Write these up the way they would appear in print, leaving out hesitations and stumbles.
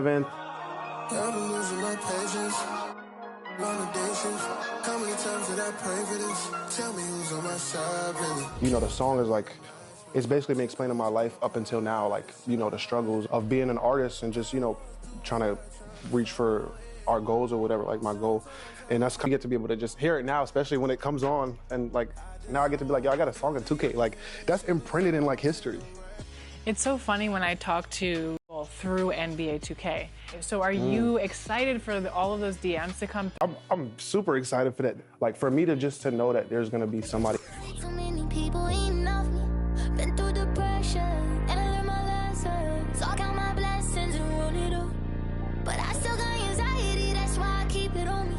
event. I'm losing my patience. Long days. How many times did I pray for this? Tell me who's on my side, really. You know, the song is like, it's basically me explaining my life up until now, like, you know, the struggles of being an artist and just, you know, trying to reach for our goals or whatever, like my goal. And that's, I get to be able to just hear it now, especially when it comes on. And like, now I get to be like, yo, I got a song in 2K. Like, that's imprinted in like history. It's so funny when I talk to people through NBA 2K. So are you excited for all of those DMs to come? I'm super excited for that. Like, for me to just to know that there's gonna be somebody. So many people eating off me. Been through the pressure, and I learned my lesson. So I count my blessings and roll it up. But I still got anxiety, that's why I keep it on me.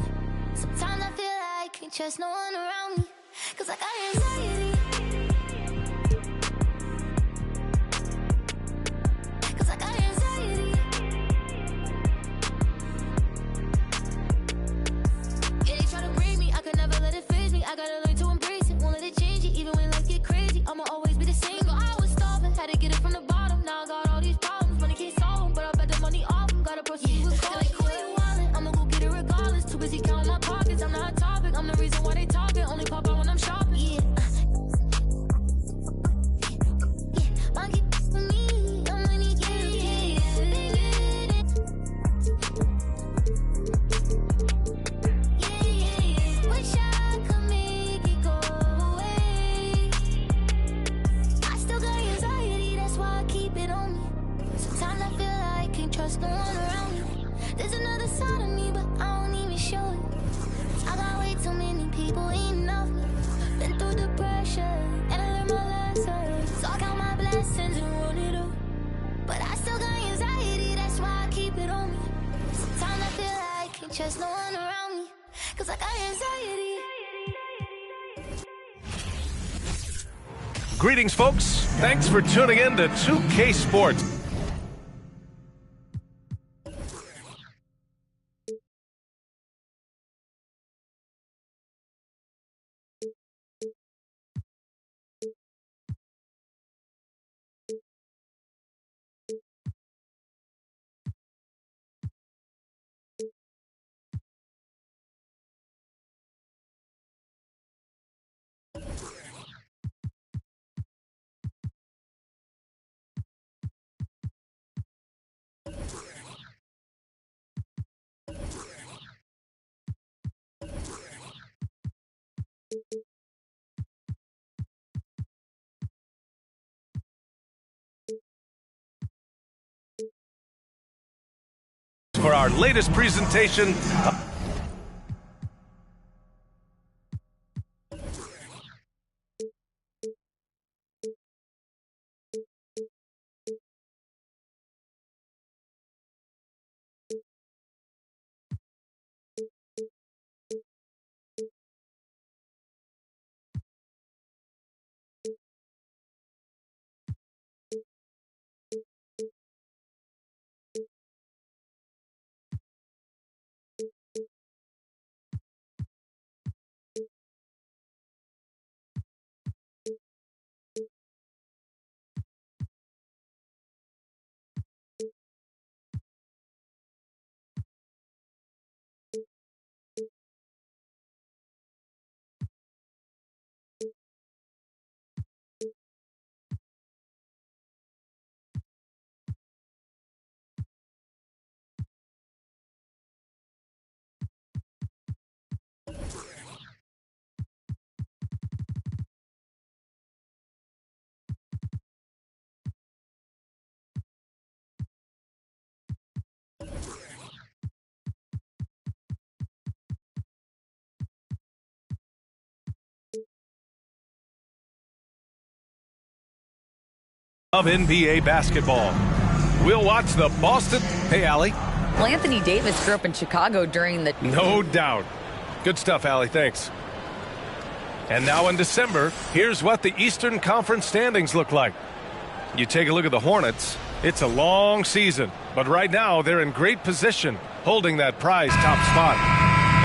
Sometimes I feel like I can't trust no one around me. Cause I got anxiety. I gotta learn to embrace it, won't let it change it, even when life get crazy. I'ma always be the same. Girl, I was starving, had to get it from the bottom. Now I got all these problems, money can't solve them, but I bet the money off them. Gotta proceed with caution. Like, who you wildin'? I'ma go get it regardless. Too busy counting my pockets, I'm not a topic. I'm the reason why they talking, only pop out when I'm shopping. Yeah. Monkey for me, I'm money getting. Wish I could make it go away. I still got anxiety, that's why I keep it on me. Sometimes I feel like I can't trust no one around me. There's another side of me, but I don't even show it. I got way too many people eating off me. Been through the pressure, and I learned my lesson. So I count my blessings and roll it up. But I still got anxiety, that's why I keep it on me. Sometimes I feel like I can't trust no one around me. Cause I got anxiety. Greetings, folks. Thanks for tuning in to 2K Sports. For our latest presentation. Of NBA basketball. We'll watch the Boston. Hey, Allie. Well, Anthony Davis grew up in Chicago during the... No doubt. Good stuff, Allie. Thanks. And now in December, here's what the Eastern Conference standings look like. You take a look at the Hornets. It's a long season, but right now they're in great position, holding that prize top spot.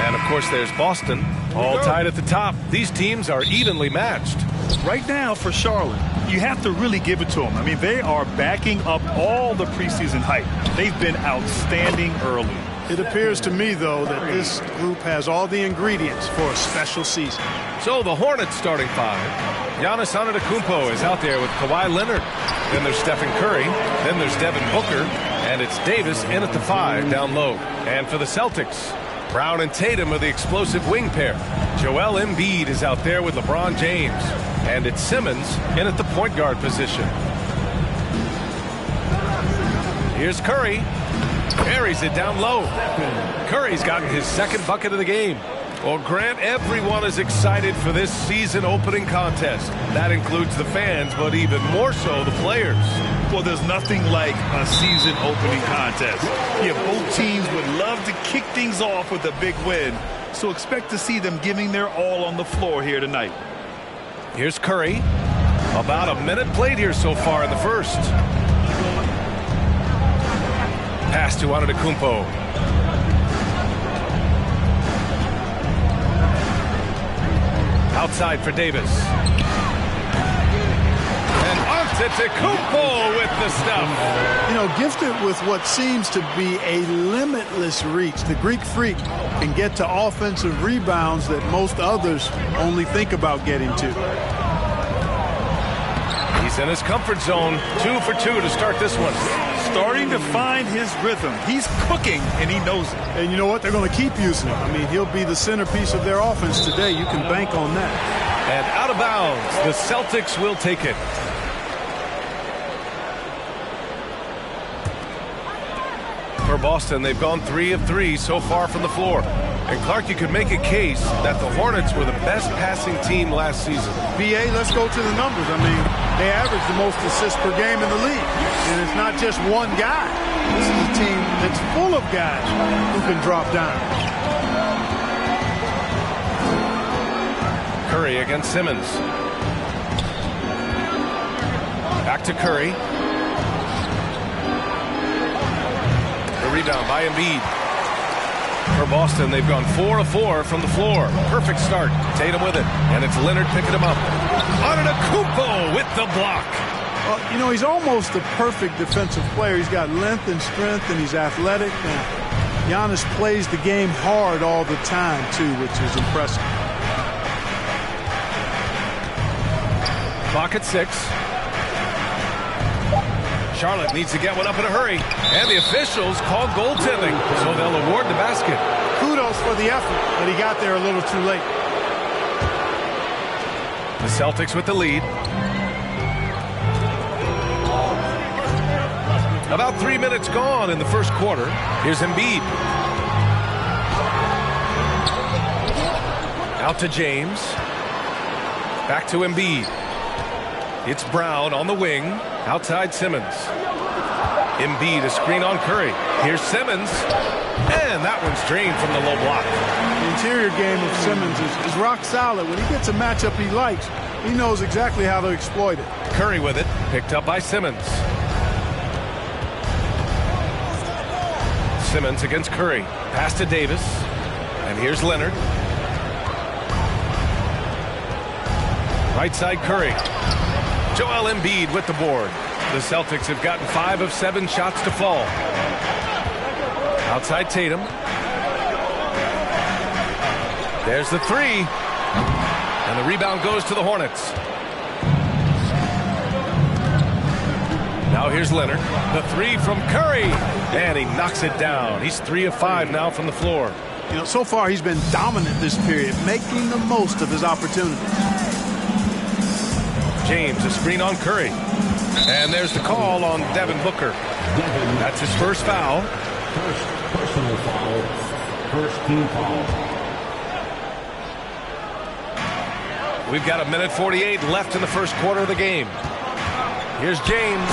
And, of course, there's Boston, all tied at the top. These teams are evenly matched. Right now for Charlotte, you have to really give it to them. I mean, they are backing up all the preseason hype. They've been outstanding early. It appears to me, though, that this group has all the ingredients for a special season. So the Hornets starting five. Giannis Antetokounmpo is out there with Kawhi Leonard. Then there's Stephen Curry. Then there's Devin Booker. And it's Davis in at the 5 down low. And for the Celtics, Brown and Tatum are the explosive wing pair. Joel Embiid is out there with LeBron James. And it's Simmons in at the point guard position. Here's Curry. Carries it down low. Curry's gotten his second bucket of the game. Well, Grant, everyone is excited for this season opening contest. That includes the fans, but even more so the players. Well, there's nothing like a season opening contest. Yeah, both teams would love to kick things off with a big win. So expect to see them giving their all on the floor here tonight. Here's Curry. About a minute played here so far in the first. Pass to Antetokounmpo. Outside for Davis. And Antetokounmpo with the stuff. You know, gifted with what seems to be a limitless reach. The Greek Freak can get to offensive rebounds that most others only think about getting to. He's in his comfort zone. 2 for 2 to start this one. Starting to find his rhythm. He's cooking, and he knows it. And you know what? They're going to keep using him. I mean, he'll be the centerpiece of their offense today. You can bank on that. And out of bounds, the Celtics will take it. For Boston, they've gone 3 of 3 so far from the floor. And Clark, you could make a case that the Hornets were the best passing team last season. BA, let's go to the numbers. I mean, they average the most assists per game in the league. And it's not just one guy. This is a team that's full of guys who can drop down. Curry against Simmons. Back to Curry. The rebound by Embiid. For Boston, they've gone 4 of 4 from the floor. Perfect start. Tatum with it. And it's Leonard picking him up. Antetokounmpo with the block. Well, you know, he's almost the perfect defensive player. He's got length and strength, and he's athletic. And Giannis plays the game hard all the time, too, which is impressive. Clock at 6. Charlotte needs to get one up in a hurry. And the officials called goaltending, so they'll award the basket. Kudos for the effort, but he got there a little too late. The Celtics with the lead. About 3 minutes gone in the first quarter. Here's Embiid. Out to James. Back to Embiid. It's Brown on the wing. Outside Simmons. Embiid, a screen on Curry. Here's Simmons. And that one's drained from the low block. The interior game of Simmons is rock solid. When he gets a matchup he likes, he knows exactly how to exploit it. Curry with it. Picked up by Simmons. Simmons against Curry. Pass to Davis. And here's Leonard. Right side Curry. Joel Embiid with the board. The Celtics have gotten 5 of 7 shots to fall. Outside Tatum. There's the 3. And the rebound goes to the Hornets. Now here's Leonard. The 3 from Curry. And he knocks it down. He's 3 of 5 now from the floor. You know, so far he's been dominant this period, making the most of his opportunities. James, a screen on Curry. And there's the call on Devin Booker. That's his first foul. First personal foul. First team foul. We've got 1:48 left in the first quarter of the game. Here's James.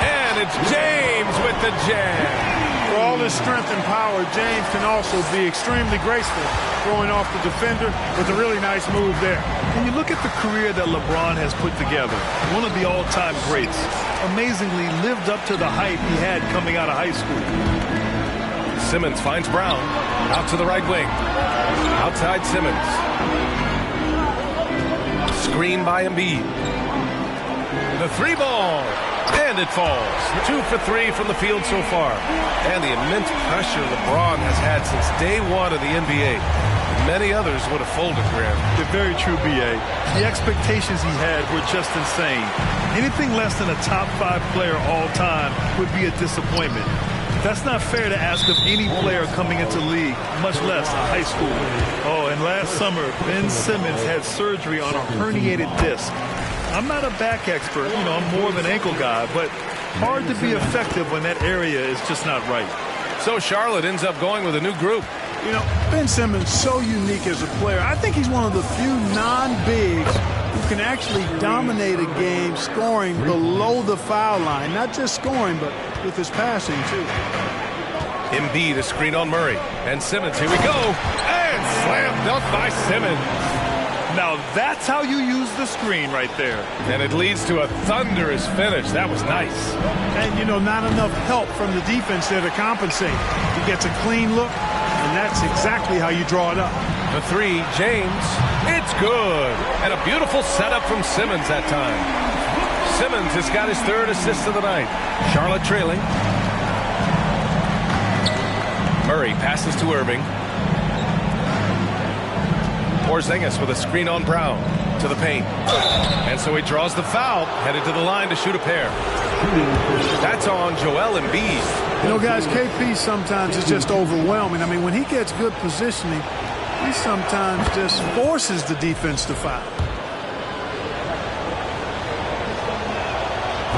And it's James with the jam. For all his strength and power, James can also be extremely graceful, throwing off the defender with a really nice move there. When you look at the career that LeBron has put together, one of the all-time greats, amazingly lived up to the hype he had coming out of high school. Simmons finds Brown. Out to the right wing. Outside Simmons. Screen by Embiid. The three ball. And it falls. 2 for 3 from the field so far. And the immense pressure LeBron has had since day one of the NBA. Many others would have folded, Graham. They're very true, B.A. The expectations he had were just insane. Anything less than a top 5 player all time would be a disappointment. That's not fair to ask of any player coming into the league, much less a high schooler. Oh, and last summer, Ben Simmons had surgery on a herniated disc. I'm not a back expert, I'm more of an ankle guy, but hard to be effective when that area is just not right. So Charlotte ends up going with a new group. Ben Simmons so unique as a player. I think he's one of the few non-bigs who can actually dominate a game scoring below the foul line. Not just scoring, but with his passing, too. Embiid, a screen on Murray. And Simmons, here we go. And slam dunk by Simmons. Now that's how you use the screen right there. And it leads to a thunderous finish. That was nice. And, not enough help from the defense there to compensate. He gets a clean look, and that's exactly how you draw it up. The three, James. It's good. And a beautiful setup from Simmons that time. Simmons has got his 3rd assist of the night. Charlotte trailing. Murray passes to Irving. Porzingis with a screen on Brown to the paint. And so he draws the foul, headed to the line to shoot a pair. That's on Joel Embiid. Guys, KP sometimes is just overwhelming. I mean, when he gets good positioning, he sometimes just forces the defense to foul.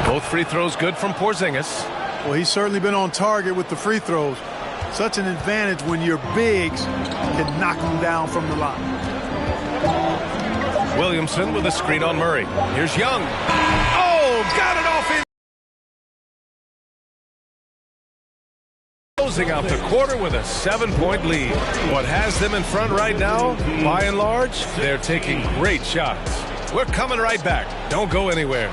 Both free throws good from Porzingis. Well, he's certainly been on target with the free throws. Such an advantage when your bigs can knock them down from the line. Williamson with a screen on Murray. Here's Young. Oh, got it off in. Closing out the quarter with a 7-point lead. What has them in front right now, by and large, they're taking great shots. We're coming right back. Don't go anywhere.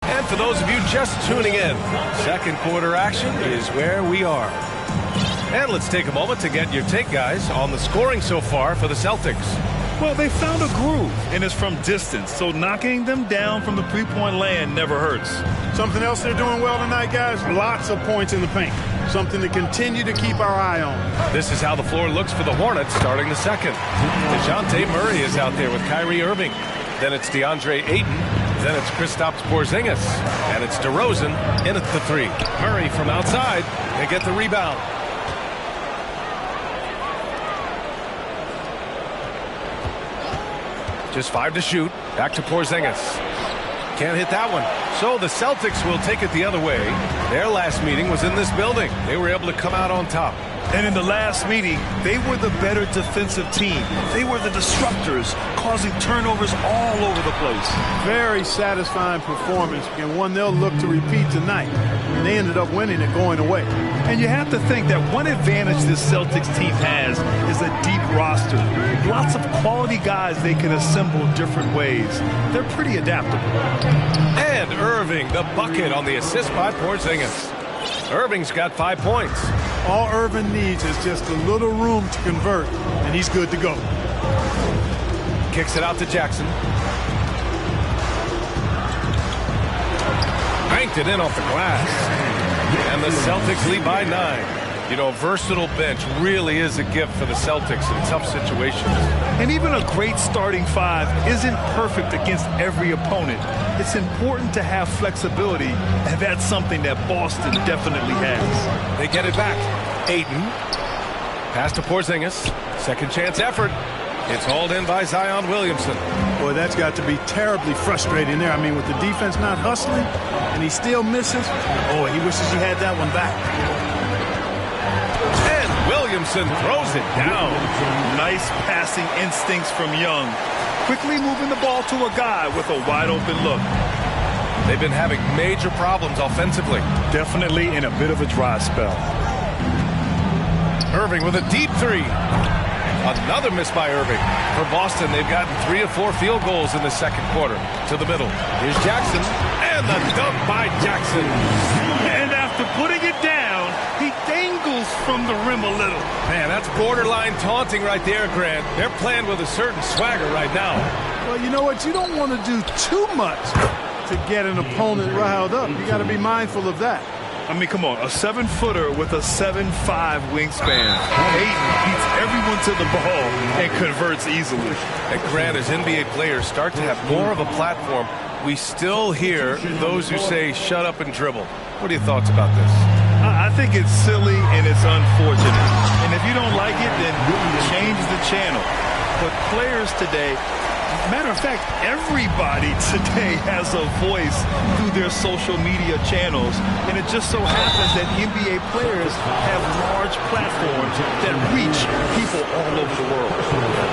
And for those of you just tuning in, second quarter action is where we are. And let's take a moment to get your take, guys, on the scoring so far for the Celtics. Well, they found a groove, and it's from distance, so knocking them down from the three-point land never hurts. Something else they're doing well tonight, guys, lots of points in the paint. Something to continue to keep our eye on. This is how the floor looks for the Hornets starting the second. DeJounte Murray is out there with Kyrie Irving. Then it's DeAndre Ayton. Then it's Kristaps Porzingis. And it's DeRozan in at the 3. Murray from outside. They get the rebound. Just 5 to shoot. Back to Porzingis. Can't hit that one. So the Celtics will take it the other way. Their last meeting was in this building. They were able to come out on top. And in the last meeting, they were the better defensive team. They were the disruptors, causing turnovers all over the place. Very satisfying performance, and one they'll look to repeat tonight. And they ended up winning it going away. And you have to think that one advantage this Celtics team has is a deep roster. Lots of quality guys they can assemble different ways. They're pretty adaptable. And Irving, the bucket on the assist by Porzingis. Irving's got 5 points. All Irving needs is just a little room to convert, and he's good to go. Kicks it out to Jackson. Banked it in off the glass. And the Celtics lead by 9. You know, a versatile bench really is a gift for the Celtics in tough situations. And even a great starting 5 isn't perfect against every opponent. It's important to have flexibility, and that's something that Boston definitely has. They get it back. Ayton. Pass to Porzingis. Second chance effort. It's hauled in by Zion Williamson. Boy, that's got to be terribly frustrating there. I mean, with the defense not hustling, and he still misses. Oh, he wishes he had that one back. Williamson throws it down. Nice passing instincts from Young. Quickly moving the ball to a guy with a wide open look. They've been having major problems offensively. Definitely in a bit of a dry spell. Irving with a deep three. Another miss by Irving. For Boston, they've gotten 3 of 4 field goals in the second quarter. To the middle. Here's Jackson. And the dunk by Jackson. And after putting it down, he dangles from the rim a little. Man, that's borderline taunting right there, Grant. They're playing with a certain swagger right now. Well, you know what? You don't want to do too much to get an opponent riled up. You got to be mindful of that. I mean, come on, a 7-footer with a 7'5" wingspan. Ayton beats everyone to the ball and converts easily. And Grant, as NBA players start to have more of a platform, we still hear those who say, shut up and dribble. What are your thoughts about this? I think it's silly and it's unfortunate. And if you don't like it, then change the channel. But players today, matter of fact, everybody today has a voice through their social media channels. And it just so happens that NBA players have large platforms that reach people all over the world.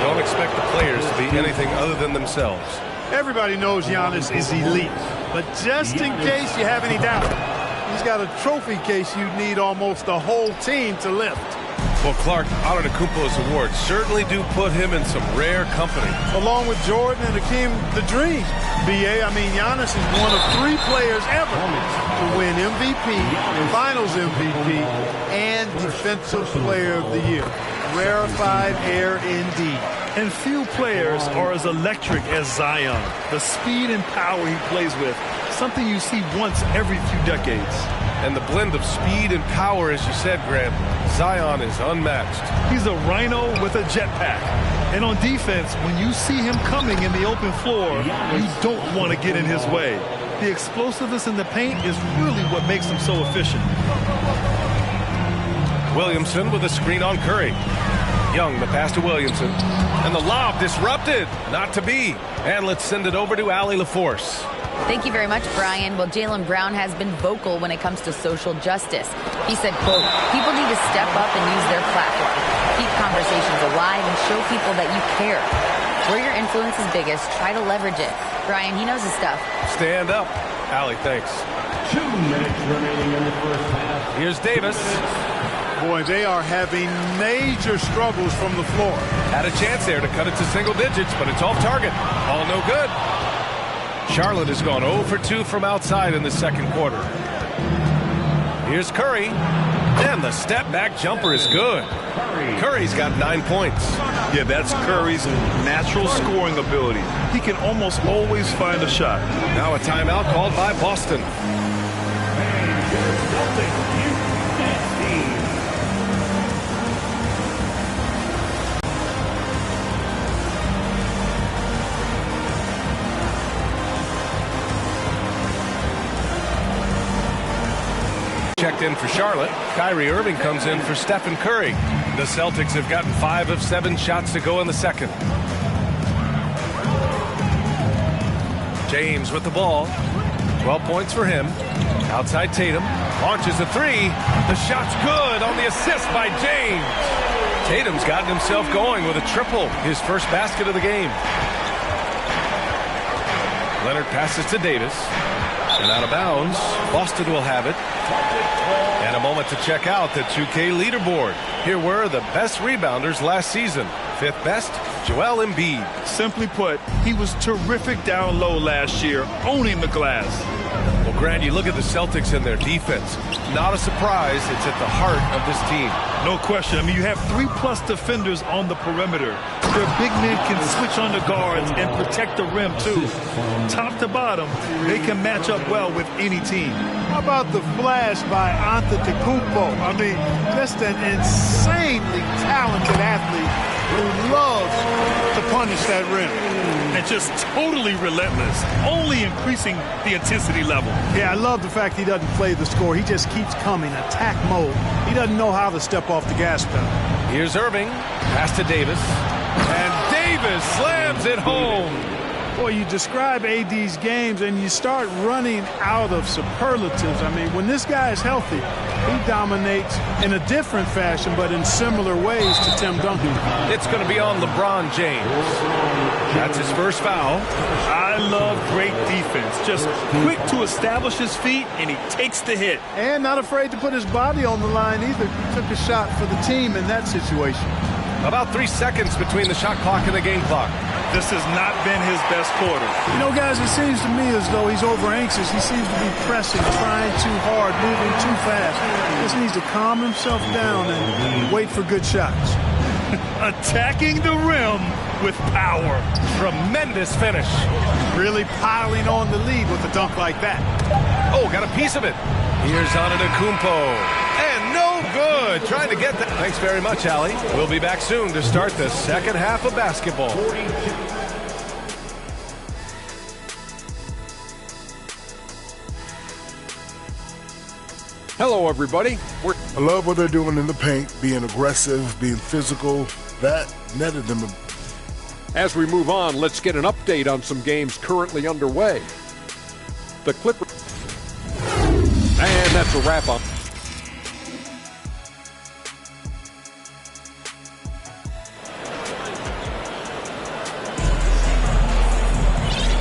Don't expect the players to be anything other than themselves. Everybody knows Giannis is elite. But just in case you have any doubt, he's got a trophy case you need almost the whole team to lift. Well, Clark, Antetokounmpo's awards certainly do put him in some rare company. Along with Jordan and Hakeem the Dream. B.A., I mean, Giannis is one of 3 players ever to win MVP, Finals MVP, and Defensive Player of the Year. Rarefied air indeed. And few players are as electric as Zion. The speed and power he plays with, something you see once every few decades. And the blend of speed and power, as you said, Grant, Zion is unmatched. He's a rhino with a jetpack. And on defense, when you see him coming in the open floor, you don't want to get in his way. The explosiveness in the paint is really what makes him so efficient. Williamson with a screen on Curry. Young, the pass to Williamson. And the lob disrupted. Not to be. And let's send it over to Allie LaForce. Thank you very much, Brian. Well, Jaylen Brown has been vocal when it comes to social justice. He said, quote, people need to step up and use their platform. Keep conversations alive and show people that you care. Where your influence is biggest, try to leverage it. Brian, he knows his stuff. Stand up. Allie, thanks. 2 minutes remaining in the first half. Here's Davis. Boy, they are having major struggles from the floor. Had a chance there to cut it to single digits, but it's off target. All no good. Charlotte has gone 0 for 2 from outside in the second quarter. Here's Curry. And the step-back jumper is good. Curry's got 9 points. Yeah, that's Curry's natural scoring ability. He can almost always find a shot. Now a timeout called by Boston. Checked in for Charlotte. Kyrie Irving comes in for Stephen Curry. The Celtics have gotten 5 of 7 shots to go in the second. James with the ball. 12 points for him. Outside Tatum. Launches a 3. The shot's good on the assist by James. Tatum's gotten himself going with a triple. His first basket of the game. Leonard passes to Davis. And out of bounds. Boston will have it. And a moment to check out the 2K leaderboard. Here were the best rebounders last season. 5th best, Joel Embiid. Simply put, he was terrific down low last year, owning the glass. Well, Grant, you look at the Celtics and their defense. Not a surprise, it's at the heart of this team. No question. I mean, you have 3+ defenders on the perimeter. Their big men can switch on the guards and protect the rim, too. Top to bottom, they can match up well with any team. How about the flash by Antetokounmpo? I mean, just an insanely talented athlete who loves to punish that rim. And just totally relentless, only increasing the intensity level. Yeah, I love the fact he doesn't play the score. He just keeps coming, attack mode. He doesn't know how to step off the gas pedal. Here's Irving, pass to Davis. And Davis slams it home. Boy, you describe AD's games and you start running out of superlatives. I mean, when this guy is healthy, he dominates in a different fashion, but in similar ways to Tim Duncan. It's going to be on LeBron James. That's his first foul. I love great defense. Just quick to establish his feet, and he takes the hit. And not afraid to put his body on the line either. He took a shot for the team in that situation. About 3 seconds between the shot clock and the game clock. This has not been his best quarter. You know, guys, it seems to me as though he's over-anxious. He seems to be pressing, trying too hard, moving too fast. He just needs to calm himself down and wait for good shots. Attacking the rim with power. Tremendous finish. Really piling on the lead with a dunk like that. Oh, got a piece of it. Here's Antetokounmpo. And no good. Trying to get that. Thanks very much, Allie. We'll be back soon to start the second half of basketball. Hello, everybody. I love what they're doing in the paint, being aggressive, being physical. That netted them. As we move on, let's get an update on some games currently underway. The Clippers. And that's a wrap-up.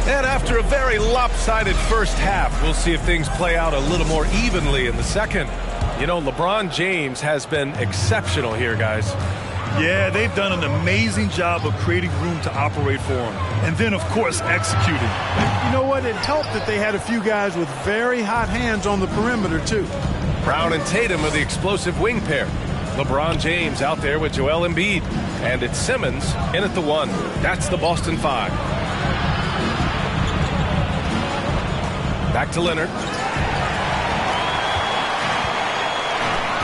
And after a very lopsided first half, we'll see if things play out a little more evenly in the second. You know, LeBron James has been exceptional here, guys. Yeah, they've done an amazing job of creating room to operate for him. And then, of course, executing. You know what? It helped that they had a few guys with very hot hands on the perimeter, too. Brown and Tatum are the explosive wing pair. LeBron James out there with Joel Embiid. And it's Simmons in at the 1. That's the Boston 5. Back to Leonard.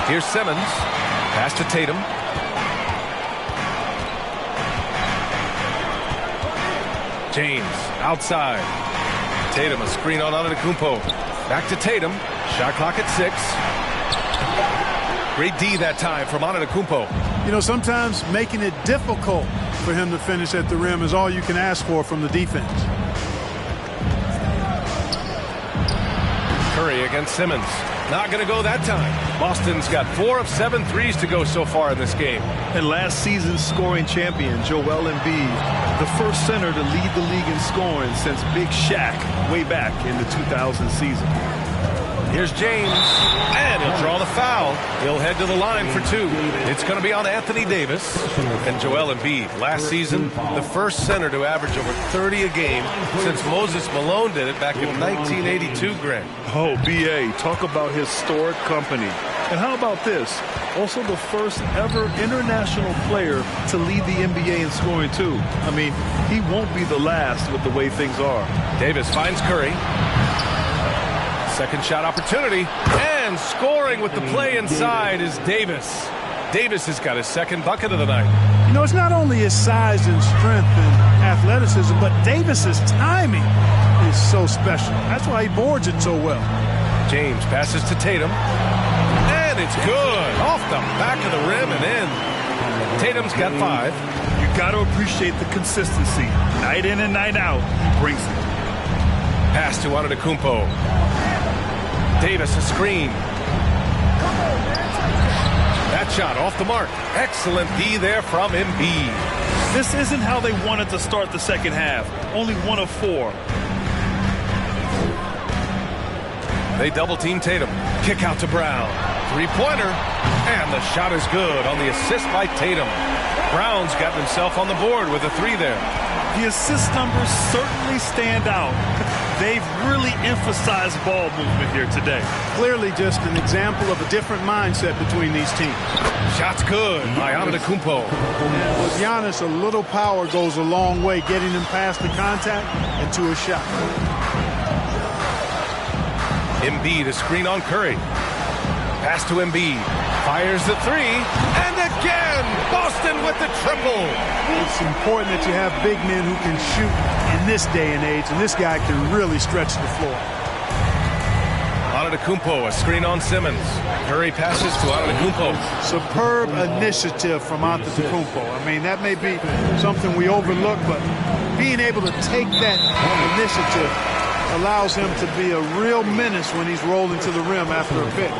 Here's Simmons. Pass to Tatum. James outside. Tatum a screen on Antetokounmpo. Back to Tatum. Shot clock at 6. Great D that time from Antetokounmpo. You know, sometimes making it difficult for him to finish at the rim is all you can ask for from the defense. Curry against Simmons. Not going to go that time. Boston's got 4 of 7 threes to go so far in this game. And last season's scoring champion, Joel Embiid, the first center to lead the league in scoring since Big Shaq way back in the 2000 season. Here's James, and he'll draw the foul. He'll head to the line for 2. It's going to be on Anthony Davis and Joel Embiid. Last season, the first center to average over 30 a game since Moses Malone did it back in 1982, Grant. Oh, B.A., talk about historic company. And how about this? Also the first ever international player to lead the NBA in scoring, too. I mean, he won't be the last with the way things are. Davis finds Curry. Second shot opportunity, and scoring with the play inside is Davis. Davis has got his second bucket of the night. You know, it's not only his size and strength and athleticism, but Davis's timing is so special. That's why he boards it so well. James passes to Tatum, and it's good. Off the back of the rim and in. Tatum's got 5. You got to appreciate the consistency. Night in and night out, he brings it. Pass to Antetokounmpo. Davis a screen. That shot off the mark. Excellent D there from Embiid. This isn't how they wanted to start the second half. Only 1 of 4. They double team Tatum. Kick out to Brown. 3-pointer. And the shot is good on the assist by Tatum. Brown's got himself on the board with a 3 there. The assist numbers certainly stand out. They've really emphasized ball movement here today. Clearly just an example of a different mindset between these teams. Shot's good by Antetokounmpo. And with Giannis, a little power goes a long way, getting him past the contact and to a shot. Embiid a screen on Curry. Pass to Embiid. Fires the 3. And again, Boston with the triple. It's important that you have big men who can shoot in this day and age, and this guy can really stretch the floor. Antetokounmpo, a screen on Simmons. Curry passes to Antetokounmpo. Superb initiative from Antetokounmpo. I mean, that may be something we overlook, but being able to take that initiative allows him to be a real menace when he's rolling to the rim after a pick.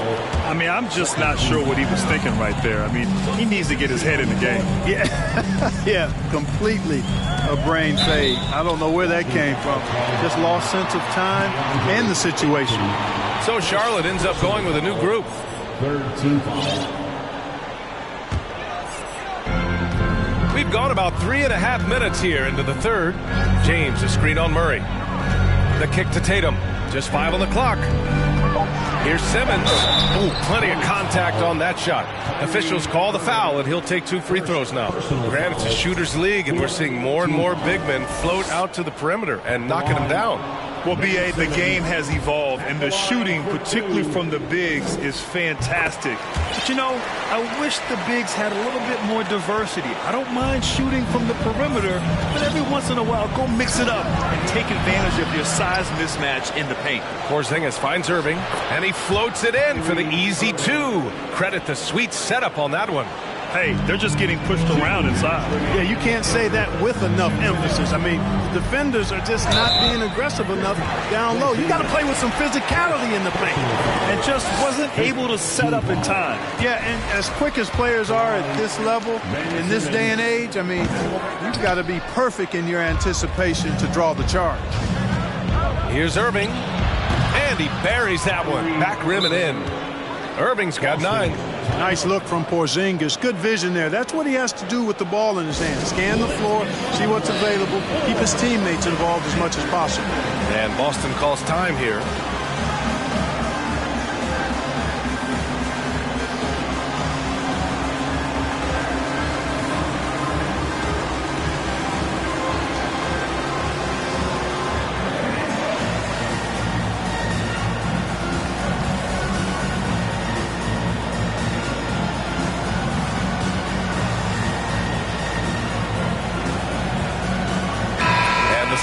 I mean, I'm just not sure what he was thinking right there. I mean, he needs to get his head in the game. Yeah, yeah, completely a brain fade. I don't know where that came from. Just lost sense of time and the situation. So Charlotte ends up going with a new group. Third team foul. We've gone about 3.5 minutes here into the third. James, a screen on Murray. The kick to Tatum. Just 5 on the clock. Here's Simmons. Ooh, plenty of contact on that shot. Officials call the foul, and he'll take 2 free throws now. Granted, it's a shooter's league, and we're seeing more and more big men float out to the perimeter and knocking them down. Well, B.A., the game has evolved, and the shooting, particularly from the bigs, is fantastic. But, you know, I wish the bigs had a little bit more diversity. I don't mind shooting from the perimeter, but every once in a while, go mix it up and take advantage of your size mismatch in the paint. Porzingis finds Irving, and he floats it in for the easy 2. Credit the sweet setup on that one. Hey, they're just getting pushed around inside. Yeah, you can't say that with enough emphasis. I mean, defenders are just not being aggressive enough down low. You got to play with some physicality in the paint. And just wasn't able to set up in time. Yeah, and as quick as players are at this level, in this day and age, I mean, you've got to be perfect in your anticipation to draw the charge. Here's Irving, and he buries that one. Back rim and in. Irving's got 9. Nice look from Porzingis. Good vision there. That's what he has to do with the ball in his hand. Scan the floor, see what's available, keep his teammates involved as much as possible. And Boston calls time here.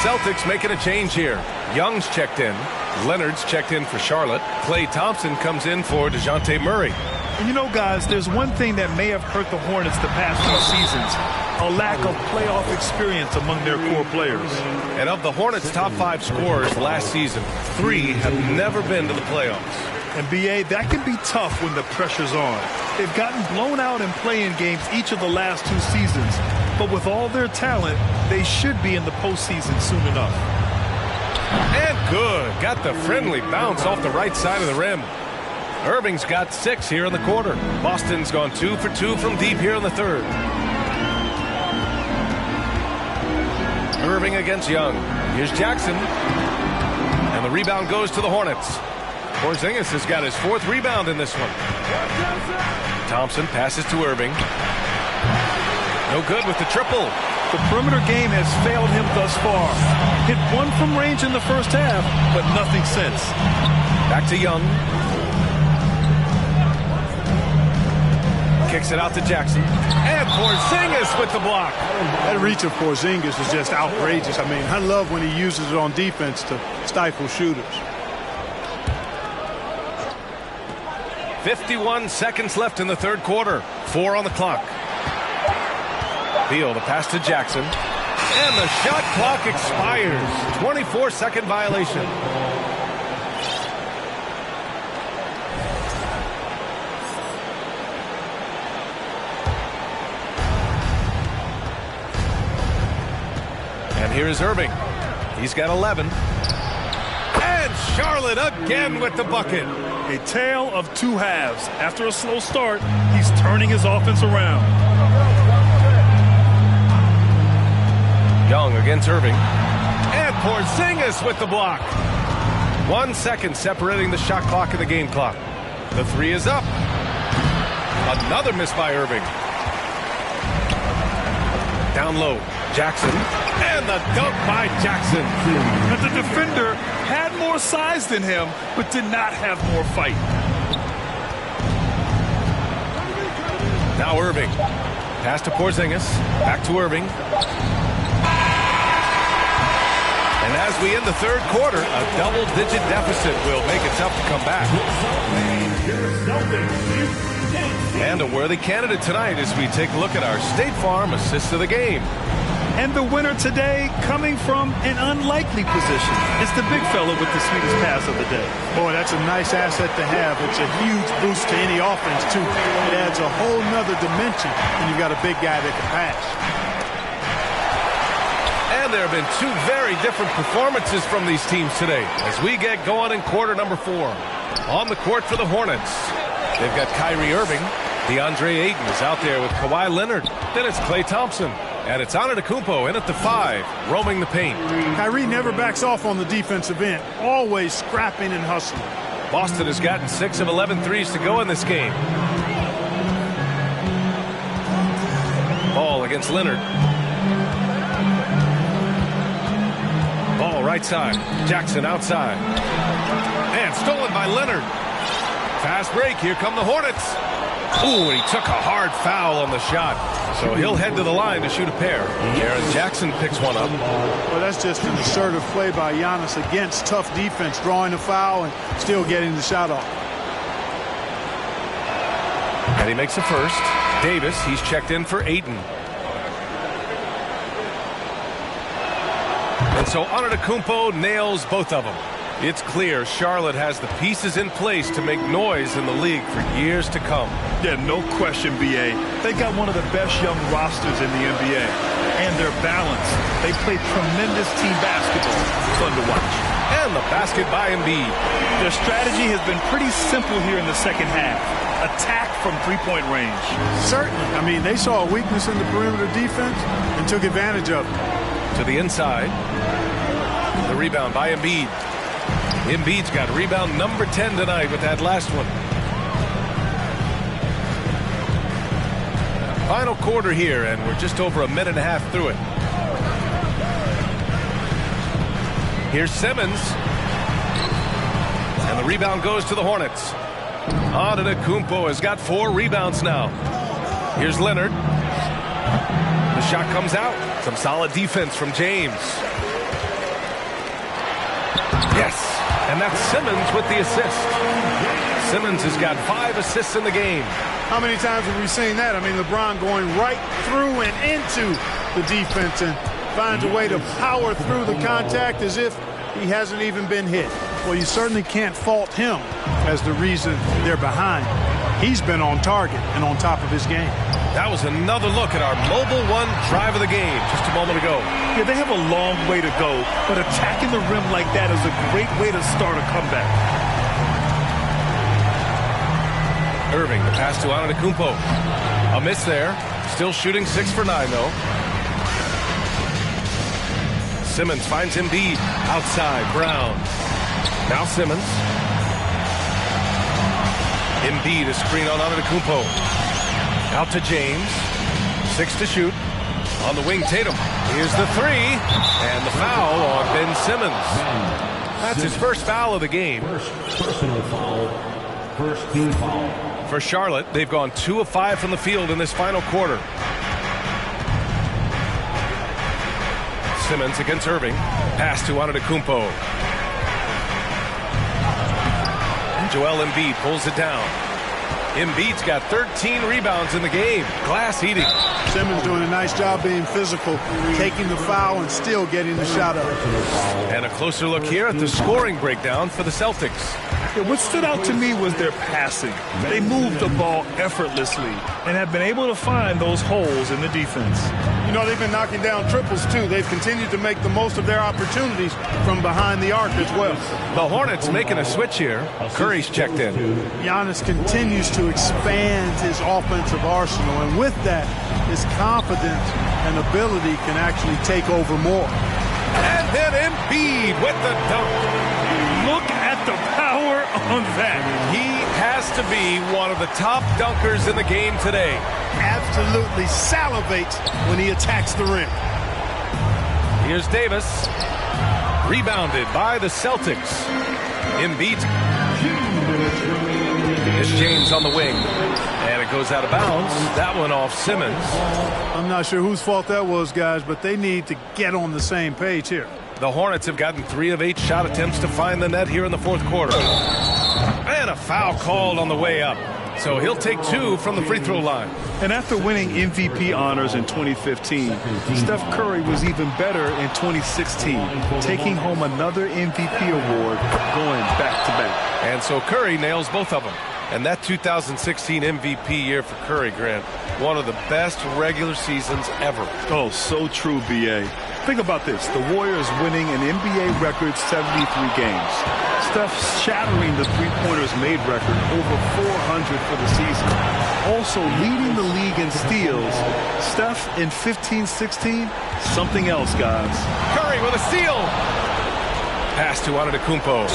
Celtics making a change here. Young's checked in. Leonard's checked in for Charlotte. Klay Thompson comes in for DeJounte Murray. And you know, guys, there's one thing that may have hurt the Hornets the past few seasons. A lack of playoff experience among their core players. And of the Hornets' top 5 scorers last season, 3 have never been to the playoffs. And, B.A., that can be tough when the pressure's on. They've gotten blown out in play-in games each of the last 2 seasons. But with all their talent, they should be in the postseason soon enough. And good. Got the friendly bounce off the right side of the rim. Irving's got 6 here in the quarter. Boston's gone 2 for 2 from deep here in the third. Irving against Young. Here's Jackson. And the rebound goes to the Hornets. Porzingis has got his 4th rebound in this one. Thompson passes to Irving. No good with the triple. The perimeter game has failed him thus far. Hit 1 from range in the first half, but nothing since. Back to Young. Kicks it out to Jackson. And Porzingis with the block. That reach of Porzingis is just outrageous. I mean, I love when he uses it on defense to stifle shooters. 51 seconds left in the third quarter. 4 on the clock. Beal, the pass to Jackson. And the shot clock expires. 24-second violation. And here's Irving. He's got 11. And Charlotte again with the bucket. A tale of 2 halves. After a slow start, he's turning his offense around. Young against Irving. And Porzingis with the block. 1 second separating the shot clock and the game clock. The 3 is up. Another miss by Irving. Down low, Jackson. And the dunk by Jackson. But the defender had more size than him, but did not have more fight. Now Irving. Pass to Porzingis. Back to Irving. And as we end the third quarter, a double-digit deficit will make it tough to come back. And a worthy candidate tonight as we take a look at our State Farm assist of the game. And the winner today coming from an unlikely position. It's the big fella with the sweetest pass of the day. Boy, that's a nice asset to have. It's a huge boost to any offense, too. It adds a whole nother dimension when you've got a big guy that can pass. And there have been two very different performances from these teams today as we get going in quarter number 4. On the court for the Hornets, they've got Kyrie Irving. DeAndre Ayton is out there with Kawhi Leonard. Then it's Klay Thompson. And it's Antetokounmpo in at the 5, roaming the paint. Kyrie never backs off on the defensive end. Always scrapping and hustling. Boston has gotten 6 of 11 threes to go in this game. Ball against Leonard. Ball right side. Jackson outside. And stolen by Leonard. Fast break. Here come the Hornets. Ooh, and he took a hard foul on the shot. So he'll head to the line to shoot a pair. Jaren Jackson picks one up. Well, that's just an assertive play by Giannis against tough defense, drawing a foul and still getting the shot off. And he makes a first. Davis, he's checked in for Ayton. And so Antetokounmpo nails both of them. It's clear Charlotte has the pieces in place to make noise in the league for years to come. Yeah, no question, B.A. They got one of the best young rosters in the NBA. And they're balanced. They play tremendous team basketball. Fun to watch. And the basket by Embiid. Their strategy has been pretty simple here in the second half. Attack from three-point range. Certainly. I mean, they saw a weakness in the perimeter defense and took advantage of it. To the inside. The rebound by Embiid. Embiid's got rebound number 10 tonight with that last one. Final quarter here, and we're just over a minute and a half through it. Here's Simmons. And the rebound goes to the Hornets. Antetokounmpo has got 4 rebounds now. Here's Leonard. The shot comes out. Some solid defense from James. Yes. And that's Simmons with the assist. Simmons has got 5 assists in the game. How many times have we seen that? I mean, LeBron going right through and into the defense and finds a way to power through the contact as if he hasn't even been hit. Well, you certainly can't fault him as the reason they're behind. He's been on target and on top of his game. That was another look at our Mobile One drive of the game just a moment ago. Yeah, they have a long way to go, but attacking the rim like that is a great way to start a comeback. Irving, the pass to Antetokounmpo. A miss there. Still shooting 6 for 9, though. Simmons finds Embiid. Outside, Brown. Now Simmons. Embiid is screen on Antetokounmpo. Out to James. 6 to shoot. On the wing, Tatum. Here's the 3. And the foul on Ben Simmons. That's his first foul of the game. First personal foul. First team foul. For Charlotte, they've gone 2 of 5 from the field in this final quarter. Simmons against Irving. Pass to Antetokounmpo. And Joel Embiid pulls it down. Embiid's got 13 rebounds in the game. Glass eating. Simmons doing a nice job being physical, taking the foul and still getting the shot up. And a closer look here at the scoring breakdown for the Celtics. Yeah, what stood out to me was their passing. They moved the ball effortlessly and have been able to find those holes in the defense. You know, they've been knocking down triples, too. They've continued to make the most of their opportunities from behind the arc as well. The Hornets making a switch here. Curry's checked in. Giannis continues to expand his offensive arsenal, and with that, his confidence and ability can actually take over more. And then Embiid with the dunk. Look at the power on that. He has to be one of the top dunkers in the game today. Absolutely salivates when he attacks the rim. Here's Davis. Rebounded by the Celtics. Embiid. It's James on the wing. And it goes out of bounds. That one off Simmons. I'm not sure whose fault that was, guys, but they need to get on the same page here. The Hornets have gotten 3 of 8 shot attempts to find the net here in the fourth quarter. And a foul called on the way up. So he'll take 2 from the free throw line. And after winning MVP honors in 2015, Steph Curry was even better in 2016, taking home another MVP award, going back-to-back. And so Curry nails both of them. And that 2016 MVP year for Curry, Grant, one of the best regular seasons ever. Oh, so true, B.A. Think about this. The Warriors winning an NBA record 73 games. Steph shattering the three-pointers made record, over 400 for the season. Also leading the league in steals. Steph in 15-16, something else, guys. Curry with a steal. Pass to Antetokounmpo.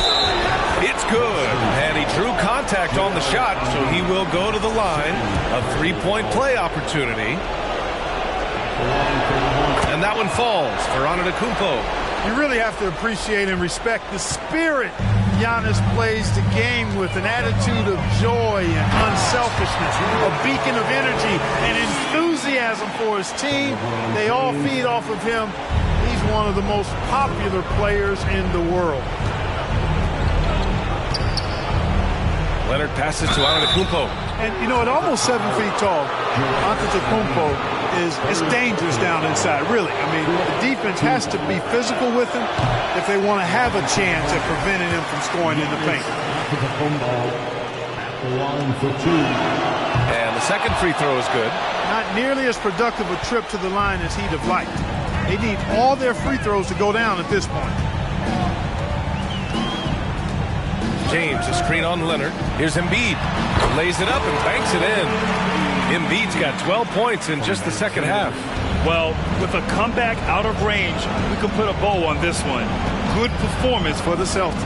It's good. And he drew contact on the shot, so he will go to the line. A three-point play opportunity. And that one falls for Antetokounmpo. You really have to appreciate and respect the spirit Giannis plays the game with, an attitude of joy and unselfishness, a beacon of energy and enthusiasm for his team. They all feed off of him. He's one of the most popular players in the world. Leonard passes to Antetokounmpo. And, you know, at almost 7 feet tall, Antetokounmpo is dangerous down inside, really. I mean, the defense has to be physical with him if they want to have a chance at preventing him from scoring in the paint. And the second free throw is good. Not nearly as productive a trip to the line as he'd have liked. They need all their free throws to go down at this point. James, a screen on Leonard. Here's Embiid. Lays it up and banks it in. Embiid's got 12 points in just the second half. Well, with a comeback out of range, we can put a bow on this one. Good performance for the Celtics.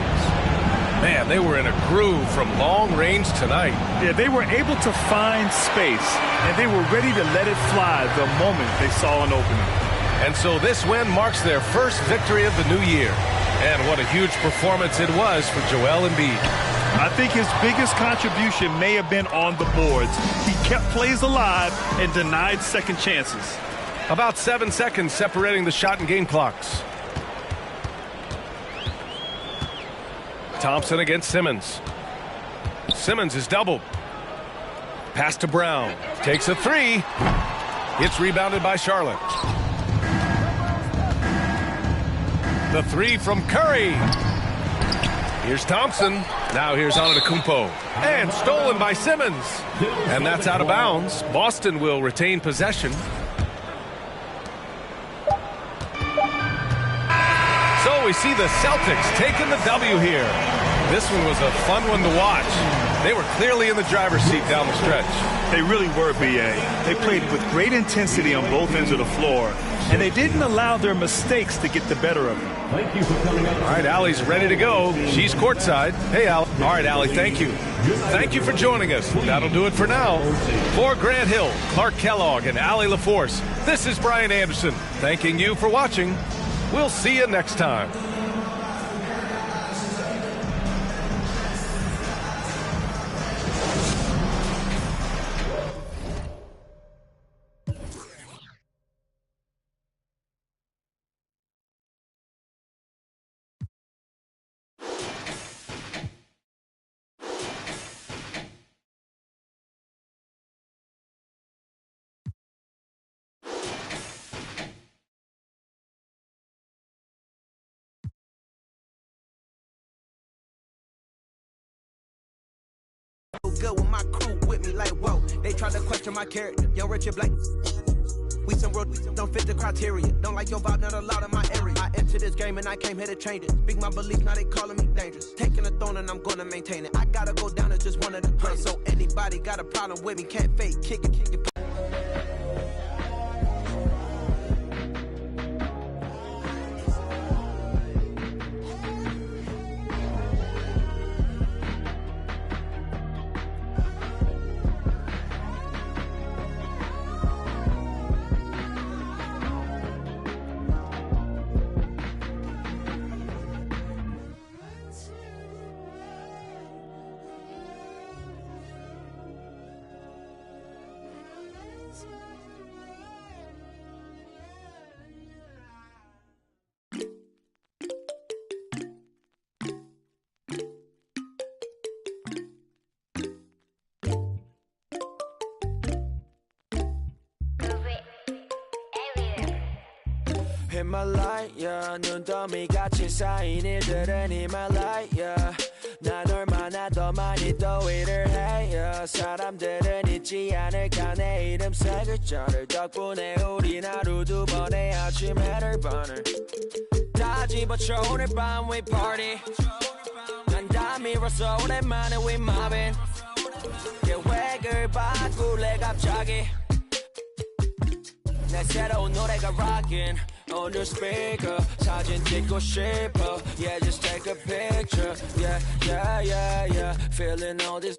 Man, they were in a groove from long range tonight. Yeah, they were able to find space, and they were ready to let it fly the moment they saw an opening. And so this win marks their first victory of the new year. And what a huge performance it was for Joel Embiid. I think his biggest contribution may have been on the boards. He kept plays alive and denied second chances. About 7 seconds separating the shot and game clocks. Thompson against Simmons. Simmons is doubled. Pass to Brown. Takes a three. It's rebounded by Charlotte. The three from Curry. Here's Thompson. Now here's Antetokounmpo. And stolen by Simmons. And that's out of bounds. Boston will retain possession. So we see the Celtics taking the W here. This one was a fun one to watch. They were clearly in the driver's seat down the stretch. They really were, B.A. They played with great intensity on both ends of the floor, and they didn't allow their mistakes to get the better of them. Thank you for coming out. All right, Allie's ready to go. She's courtside. Hey, Allie. All right, Allie, thank you. Thank you for joining us. That'll do it for now. For Grant Hill, Clark Kellogg, and Allie LaForce, this is Brian Anderson, thanking you for watching. We'll see you next time. Good with my crew with me, like whoa. They try to question my character. Yo, Richard Blake. We some road, don't fit the criteria. Don't like your vibe, not allowed in my area. I entered this game and I came here to change it. Speak my belief, now they calling me dangerous. Taking a throne and I'm gonna maintain it. I gotta go down as just one of the greats. So anybody got a problem with me, can't fake, kick it. in my light, yeah. 눈더미같이 쌓인 일들은 in my light, yeah. 난 얼마나 더 많이 더위를 해, yeah. 사람들은 잊지 않을까 내 이름 세 글자를. 덕분에 우린 하루 두 번의 아침 해를 번을 다 집어쳐 오늘 밤 we party. 난 다 밀었어 오랜만에 we mobbing. 계획을 바꿀래 갑자기. 내 새로운 노래가 rockin' on the speaker. 사진 찍고 싶어, yeah, just take a picture. Yeah, yeah, yeah, yeah, feeling all this.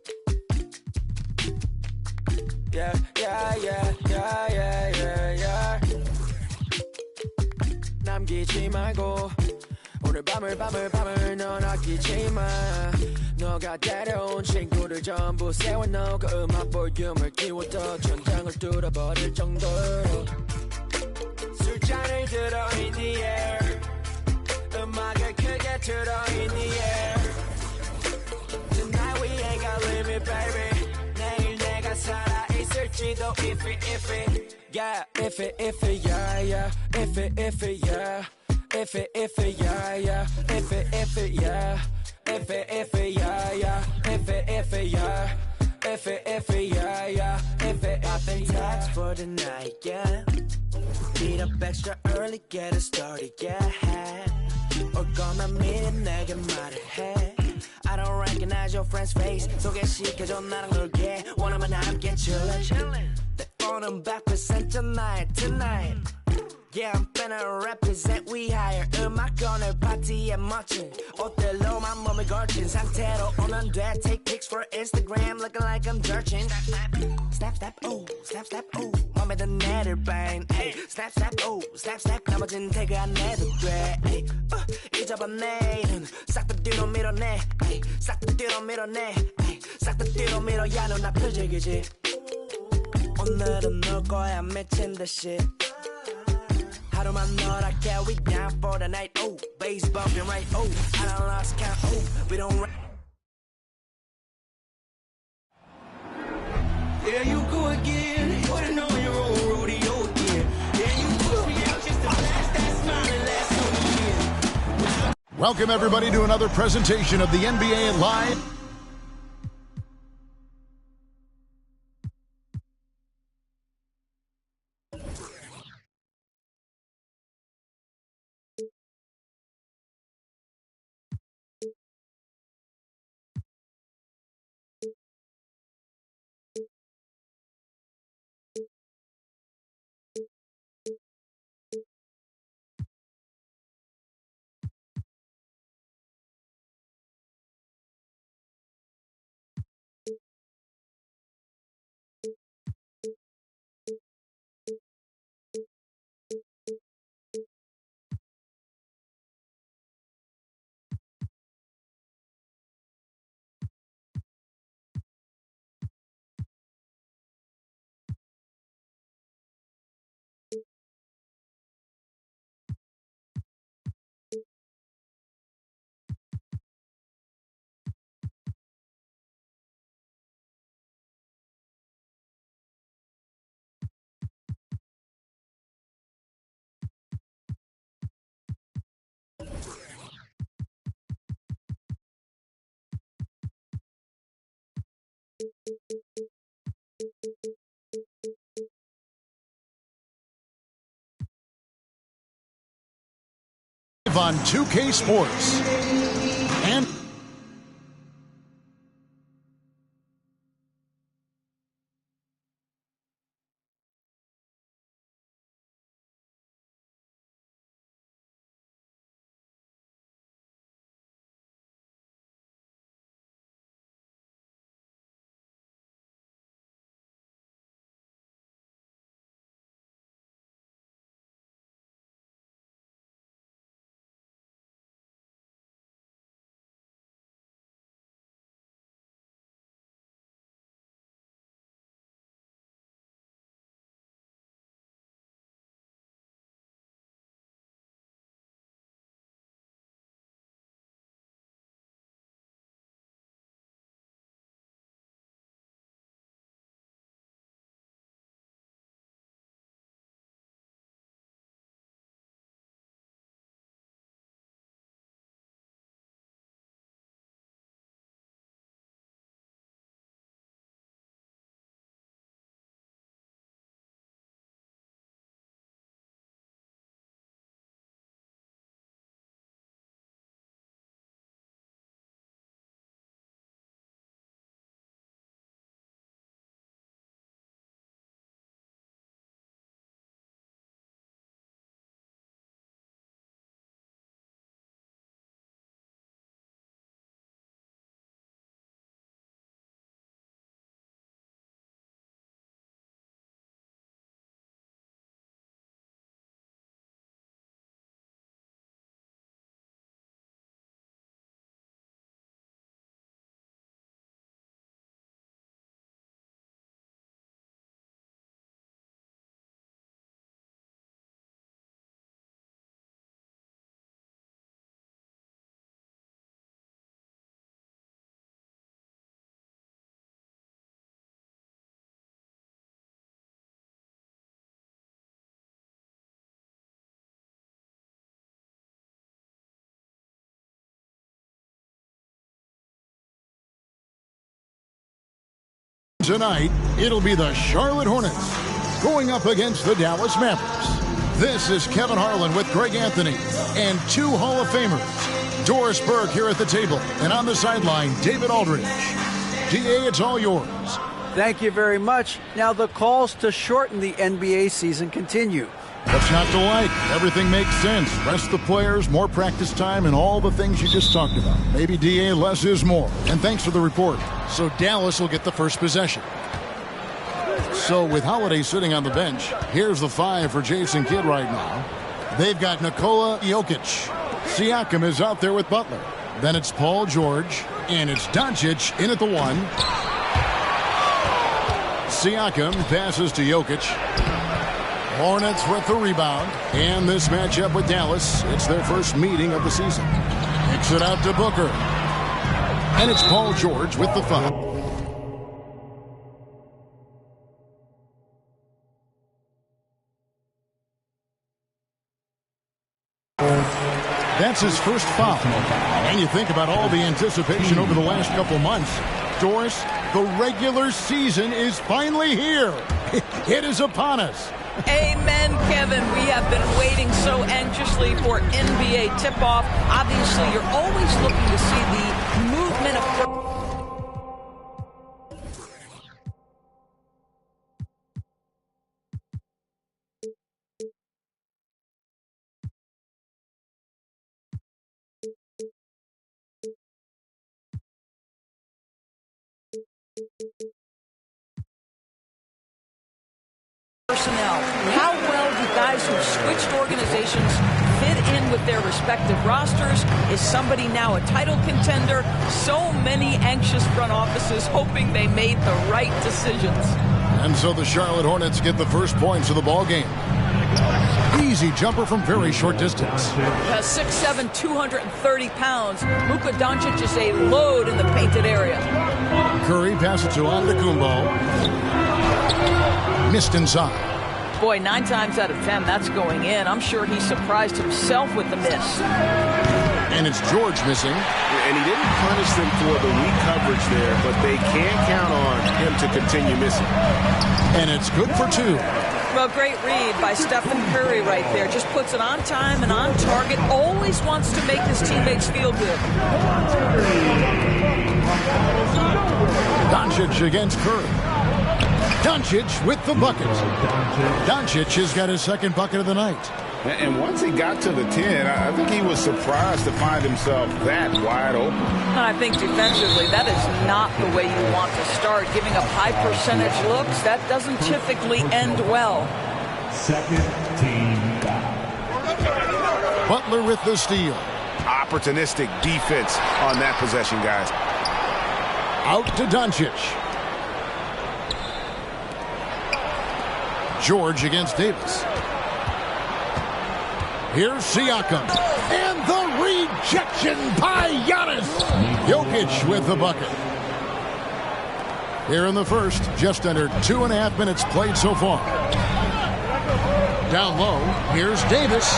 Yeah, yeah, yeah, yeah, yeah, yeah, yeah. 남기지 말고 오늘 밤을 넌 아끼지 마. 너가 데려온 친구들 전부 세워놓고 음악 볼륨을 키워도 천장을 뚫어버릴 정도로 술잔을 들어 in the air. 음악을 크게 틀어 in the air. Tonight we ain't got limit baby. 내일 내가 살아있을지도 if it yeah, if it yeah, yeah, if it yeah. If it yeah, yeah, if it yeah, if it yeah, yeah, if it yeah, if it yeah, yeah, if it I've been taxed for the night, yeah. Meet up extra early, get it started, yeah. Or gonna meet it, 내게 말을 해. I don't recognize your friend's face. 소개시켜줘 나랑 놀게. 원하면 함께 chillin'. 내 폰은 100% tonight. Yeah, I'm finna represent, we hire 음악 오늘 파티에 멋진 옷들로만 몸을 걸친 상태로 오면 돼. Take pics for Instagram looking like I'm searching. Snap, snap, ooh, snap, snap, ooh. 맘에 든 애들 반, hey. Snap, snap, ooh, snap, snap. 나머진 태그 안 해도 돼. Hey. 잊어봐 내일은 싹 다 뒤로 밀어내. Hey. 싹 다 뒤로 밀어내. Hey. 싹 다 뒤로 밀어야 눈앞을 즐기지. 오늘은 놀 거야 미친 듯이. 하루만 너랄게 we down for the night. Oh, bass bumping right. Oh, I done lost count. Oh, we don't. There you go again. Putting on your own rodeo again. Yeah, you push me out just to blast that smile and last on again. Welcome everybody to another presentation of the NBA Live. On 2K Sports and Tonight, it'll be the Charlotte Hornets going up against the Dallas Mavericks. This is Kevin Harlan with Greg Anthony and 2 Hall of Famers. Doris Burke here at the table, and on the sideline, David Aldridge. DA, it's all yours. Thank you very much. Now the calls to shorten the NBA season continue. What's not to like? Everything makes sense. Rest the players, more practice time, and all the things you just talked about. Maybe, DA, less is more. And thanks for the report. So Dallas will get the first possession. So with Holiday sitting on the bench, here's the 5 for Jason Kidd right now. They've got Nikola Jokic. Siakam is out there with Butler. Then it's Paul George, and it's Doncic in at the 1. Siakam passes to Jokic. Hornets with the rebound. And this matchup with Dallas, it's their first meeting of the season. Kicks it out to Booker. And it's Paul George with the foul. That's his first foul. And you think about all the anticipation over the last couple months. Doris, the regular season is finally here. It is upon us. Amen, Kevin. We have been waiting so anxiously for NBA tip-off. Obviously, you're always looking to see the movement of... personnel. How well do guys who switched organizations fit in with their respective rosters? Is somebody now a title contender? So many anxious front offices hoping they made the right decisions. And so the Charlotte Hornets get the first points of the ball game. Easy jumper from very short distance. 6'7", 230 pounds. Luka Doncic is a load in the painted area. Curry passes to Antetokounmpo. Missed inside. Boy, 9 times out of 10, that's going in. I'm sure he surprised himself with the miss. And it's George missing. And he didn't punish them for the weak coverage there, but they can count on him to continue missing. And it's good for 2. Well, great read by Stephen Curry right there. Just puts it on time and on target. Always wants to make his teammates feel good. Doncic against Curry. Doncic with the bucket. Doncic has got his second bucket of the night. And once he got to the 10, I think he was surprised to find himself that wide open. I think defensively, that is not the way you want to start. Giving up high percentage looks, that doesn't typically end well. Second team foul. Butler with the steal. Opportunistic defense on that possession, guys. Out to Doncic. George against Davis. Here's Siakam. And the rejection by Giannis. Jokic with the bucket. Here in the first, just under 2.5 minutes played so far. Down low, here's Davis.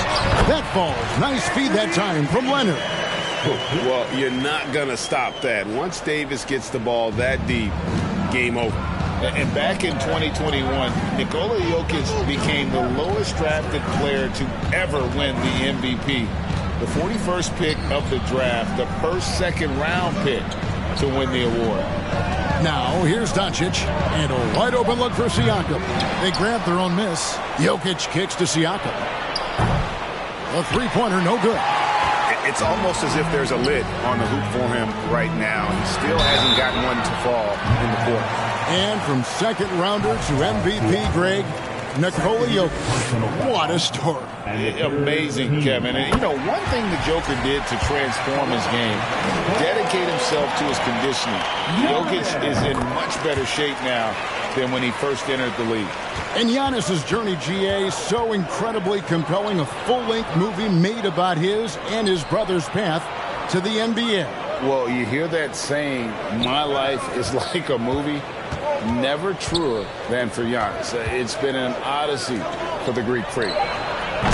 That falls. Nice feed that time from Leonard. Well, you're not going to stop that. Once Davis gets the ball that deep, game over. And back in 2021, Nikola Jokic became the lowest drafted player to ever win the MVP. The 41st pick of the draft, the first second-round pick to win the award. Now, here's Doncic, and a wide-open look for Siakam. They grab their own miss. Jokic kicks to Siakam. A three-pointer, no good. It's almost as if there's a lid on the hoop for him right now. He still hasn't gotten one to fall in the court. And from second rounder to MVP, Greg, Nikola Jokic. What a story. Amazing, Kevin. And, you know, one thing the Joker did to transform his game, dedicate himself to his conditioning. Jokic is in much better shape now than when he first entered the league. And Giannis's journey, GA, so incredibly compelling. A full-length movie made about his and his brother's path to the NBA. Well, you hear that saying, my life is like a movie. Never truer than for Giannis. It's been an odyssey for the Greek freak.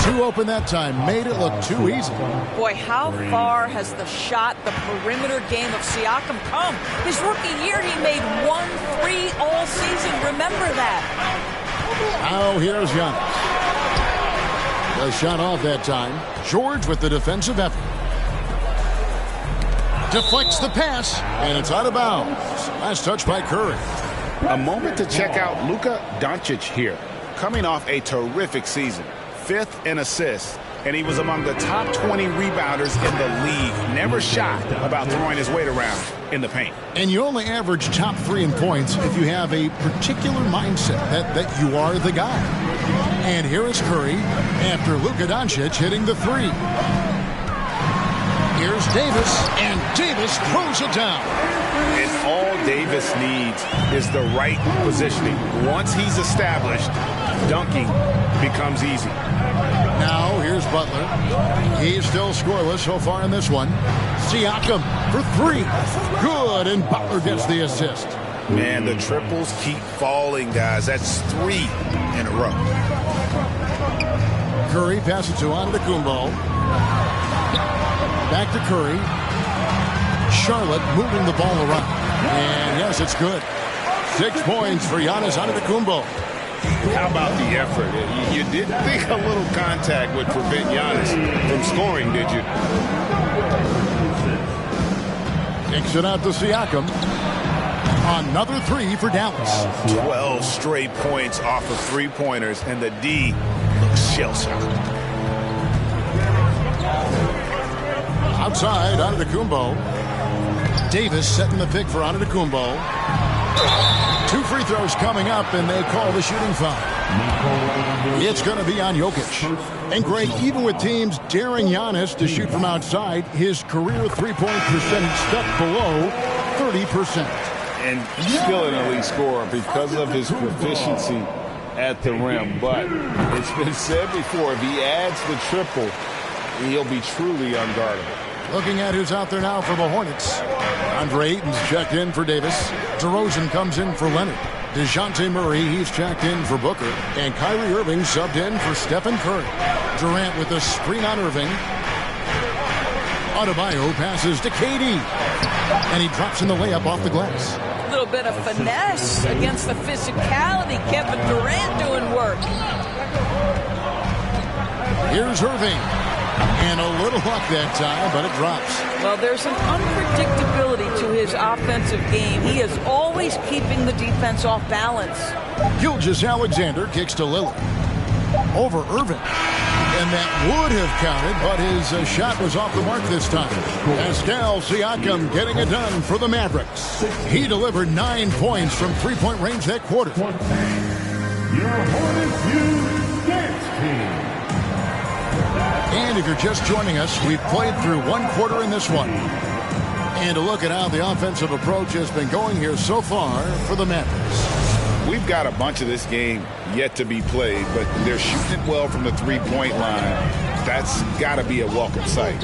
Too open that time. Made it look too easy. Boy, how far has the shot, the perimeter game of Siakam come? His rookie year, he made 1 3 all season. Remember that. Now here's Giannis. The shot off that time. George with the defensive effort. Deflects the pass, and it's out of bounds. Last touch by Curry. A moment to check out Luka Doncic here. Coming off a terrific season. 5th in assists, and he was among the top 20 rebounders in the league. Never shy about throwing his weight around in the paint. And you only average top 3 in points if you have a particular mindset that you are the guy. And here is Curry after Luka Doncic hitting the 3. Here's Davis, and Davis throws it down. And all Davis needs is the right positioning. Once he's established, dunking becomes easy. Now here's Butler. He's still scoreless so far in this one. Siakam for 3. Good, and Butler gets the assist. Man, the triples keep falling, guys. That's 3 in a row. Curry passes to Antetokounmpo. Back to Curry. Charlotte moving the ball around. And yes, it's good. 6 points for Giannis Antetokounmpo. How about the effort? You didn't think a little contact would prevent Giannis from scoring, did you? Kicks it out to Siakam. Another 3 for Dallas. 12 straight points off of 3-pointers, and the D looks shell-shocked. Outside, Antetokounmpo. Davis setting the pick for Antetokounmpo. 2 free throws coming up, and they call the shooting foul. It's going to be on Jokic. And Greg, even with teams daring Giannis to shoot from outside, his career three-point percentage stuck below 30%. And still an elite scorer because of his proficiency at the rim. But it's been said before, if he adds the triple, he'll be truly unguardable. Looking at who's out there now for the Hornets. Andre Ayton's checked in for Davis. DeRozan comes in for Leonard. DeJounte Murray, he's checked in for Booker. And Kyrie Irving subbed in for Stephen Curry. Durant with a screen on Irving. Adebayo passes to KD. And he drops in the layup off the glass. A little bit of finesse against the physicality. Kevin Durant doing work. Here's Irving. And a little luck that time, but it drops. Well, there's an unpredictability to his offensive game. He is always keeping the defense off balance. Gilgeous-Alexander kicks to Lillard. Over Irving. And that would have counted, but his shot was off the mark this time. Pascal Siakam getting it done for the Mavericks. He delivered 9 points from three-point range that quarter. Your Hornets Youth Dance Team. And if you're just joining us, we've played through 1 quarter in this one. And a look at how the offensive approach has been going here so far for the Mavericks. We've got a bunch of this game yet to be played, but they're shooting it well from the three-point line. That's got to be a welcome sight.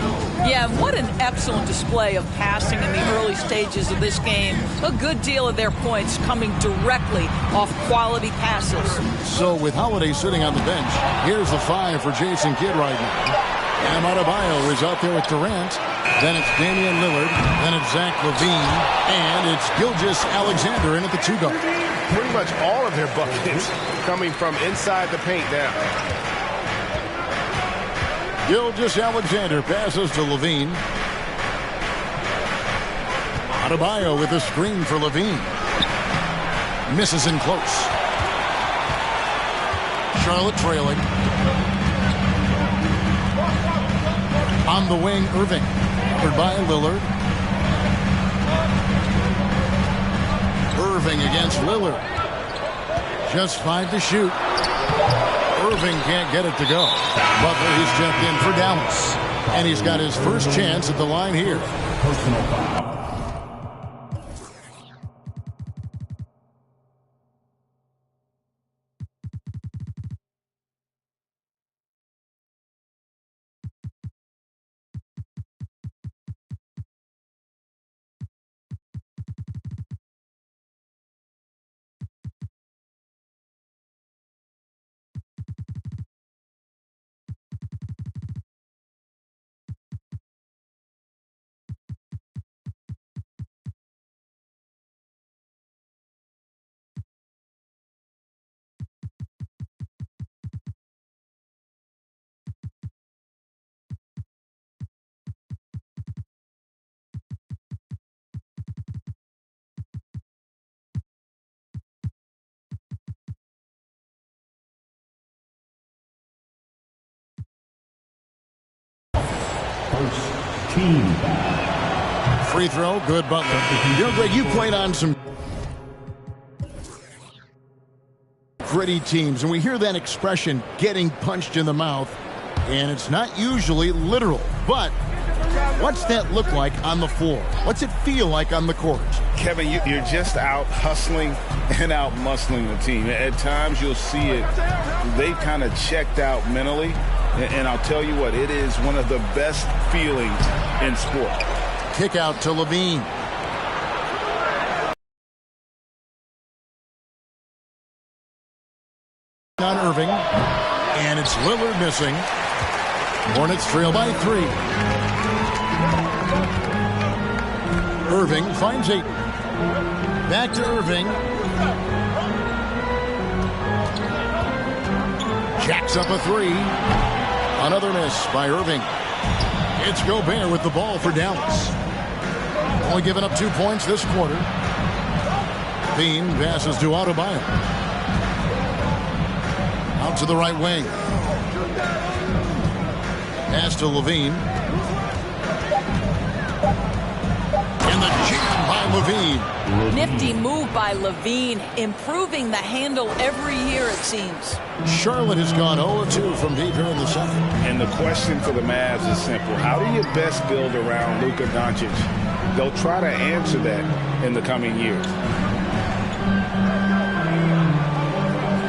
Yeah, what an excellent display of passing in the early stages of this game. A good deal of their points coming directly off quality passes. So with Holiday sitting on the bench, here's the 5 for Jason Kidd right now. And Adebayo is out there with Durant. Then it's Damian Lillard. Then it's Zach LaVine. And it's Gilgeous-Alexander in at the 2-guard. Pretty much all of their buckets coming from inside the paint now. Gilgeous-Alexander passes to LaVine. Adebayo with a screen for LaVine. Misses in close. Charlotte trailing. On the wing, Irving. Covered by Lillard. Irving against Lillard. Just 5 to shoot. Irving can't get it to go. Butler, he's checked in for Dallas. And he's got his first chance at the line here. Personal foul. team. Free throw, good Butler. You know, Greg, you played on some gritty teams, and we hear that expression, getting punched in the mouth, and it's not usually literal, but what's that look like on the floor? What's it feel like on the court? Kevin, you're just out hustling and out muscling the team. At times you'll see it, they've kind of checked out mentally, and I'll tell you what, it is one of the best feelings in sport. Kick out to Levine. On Irving, and it's Lillard missing. Hornets trail by 3. Irving finds 8. Back to Irving. Jacks up a 3. Another miss by Irving. It's Gobert with the ball for Dallas. Only giving up 2 points this quarter. Bean passes to Adebayo. Out to the right wing. Pass to Levine. And the jam by Levine. Nifty move by Levine, improving the handle every year, it seems. Charlotte has gone 0-2 from deep here in the second. And the question for the Mavs is simple. How do you best build around Luka Doncic? They'll try to answer that in the coming years.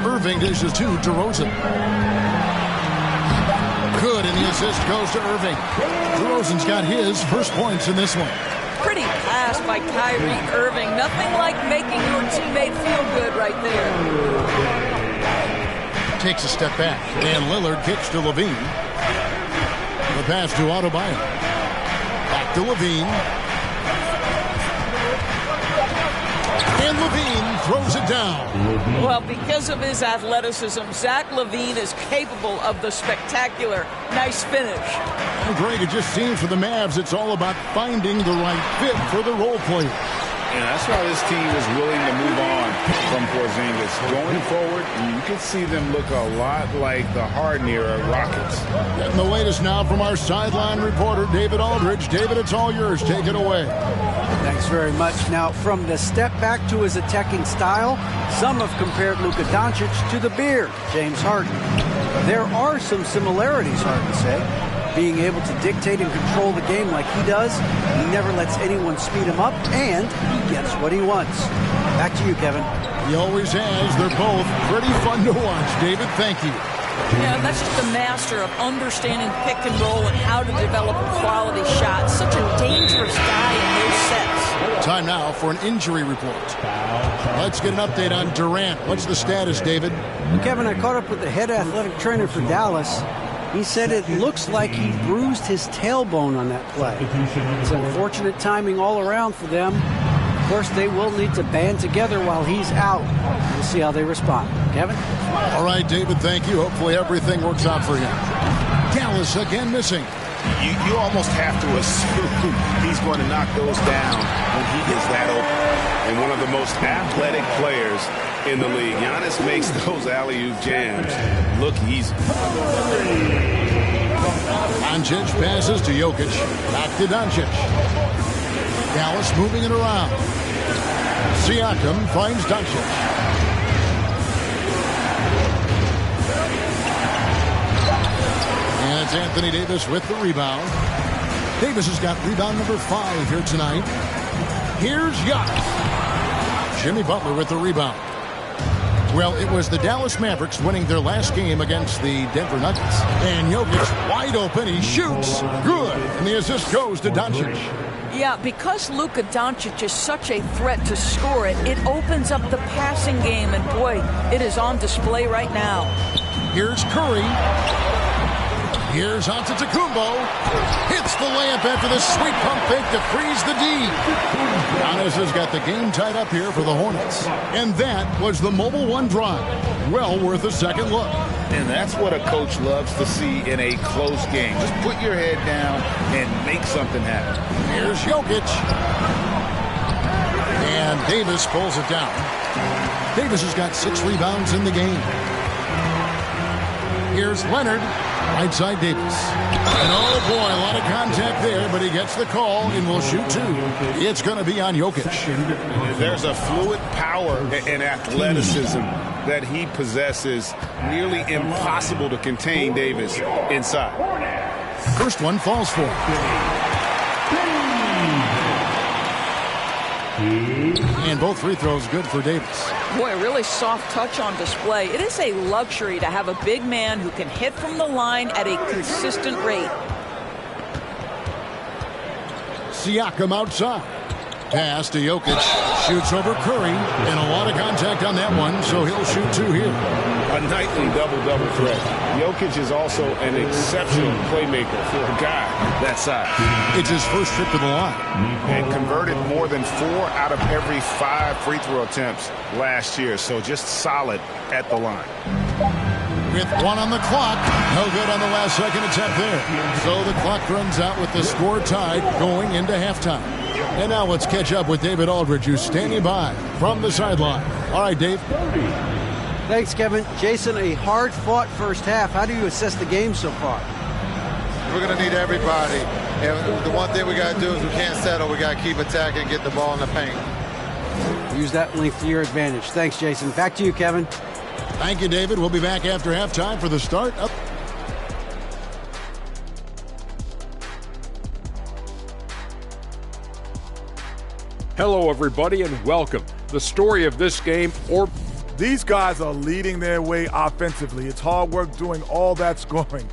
Irving dishes to DeRozan. Good, and the assist goes to Irving. DeRozan's got his first points in this one. Pretty pass by Kyrie Irving. Nothing like making your teammate feel good right there. Takes a step back, and Lillard kicks to Levine. The pass to Adebayo. Back to Levine. And Levine throws it down. Well, because of his athleticism, Zach LaVine is capable of the spectacular. Nice finish. And Greg, it just seems for the Mavs, it's all about finding the right fit for the role player. And that's why this team is willing to move on from Porzingis. Going forward, you can see them look a lot like the Harden-era Rockets. Getting the latest now from our sideline reporter, David Aldridge. David, it's all yours. Take it away. Thanks very much. Now, from the step back to his attacking style, some have compared Luka Doncic to the Beard, James Harden. There are some similarities, Harden say. Being able to dictate and control the game like he does, he never lets anyone speed him up, and he gets what he wants. Back to you, Kevin. He always has. They're both pretty fun to watch. David, thank you. Yeah, that's just the master of understanding pick and roll and how to develop a quality shot. Such a dangerous guy in those sets. Time now for an injury report. Let's get an update on Durant. What's the status, David? Well, Kevin, I caught up with the head athletic trainer for Dallas. He said it looks like he bruised his tailbone on that play. It's unfortunate timing all around for them. Of course, they will need to band together while he's out. We'll see how they respond. Kevin? All right, David, thank you. Hopefully everything works out for him. Dallas again missing. You almost have to assume he's going to knock those down when he gets that open. And one of the most athletic players in the league. Giannis makes those alley-oop jams look easy. Doncic passes to Jokic. Back to Doncic. Dallas moving it around. Siakam finds Doncic. And it's Anthony Davis with the rebound. Davis has got rebound number 5 here tonight. Here's Giannis. Jimmy Butler with the rebound. Well, it was the Dallas Mavericks winning their last game against the Denver Nuggets. And Jokic wide open. He shoots. Good. And the assist goes to Doncic. Yeah, because Luka Doncic is such a threat to score it, it opens up the passing game. And, boy, it is on display right now. Here's Curry. Here's Antetokounmpo. Hits the layup after the sweet pump fake to freeze the D. Giannis has got the game tied up here for the Hornets. And that was the Mobile One drive. Well worth a second look. And that's what a coach loves to see in a close game. Just put your head down and make something happen. Here's Jokic. And Davis pulls it down. Davis has got 6 rebounds in the game. Here's Leonard. Right side Davis. And oh boy, a lot of contact there, but he gets the call and will shoot 2. It's going to be on Jokic. There's a fluid power and athleticism that he possesses, nearly impossible to contain Davis inside. First one falls for him. And both free throws good for Davis. Boy, a really soft touch on display. It is a luxury to have a big man who can hit from the line at a consistent rate. Siakam outside. Pass to Jokic. Shoots over Curry. And a lot of contact on that one, so he'll shoot 2 here. A nightly double-double threat. Jokic is also an exceptional playmaker for a guy that size. It's his first trip to the line. And converted more than 4 out of every 5 free throw attempts last year. So just solid at the line. With 1 on the clock. No good on the last second attempt there. So the clock runs out with the score tied going into halftime. And now let's catch up with David Aldridge, who's standing by from the sideline. All right, Dave. Thanks, Kevin. Jason, a hard-fought first half. How do you assess the game so far? We're going to need everybody. And the one thing we got to do is we can't settle. We got to keep attacking and get the ball in the paint. Use that length to your advantage. Thanks, Jason. Back to you, Kevin. Thank you, David. We'll be back after halftime for the start up. Hello, everybody, and welcome. The story of this game, or these guys are leading their way offensively. It's hard work doing all that scoring.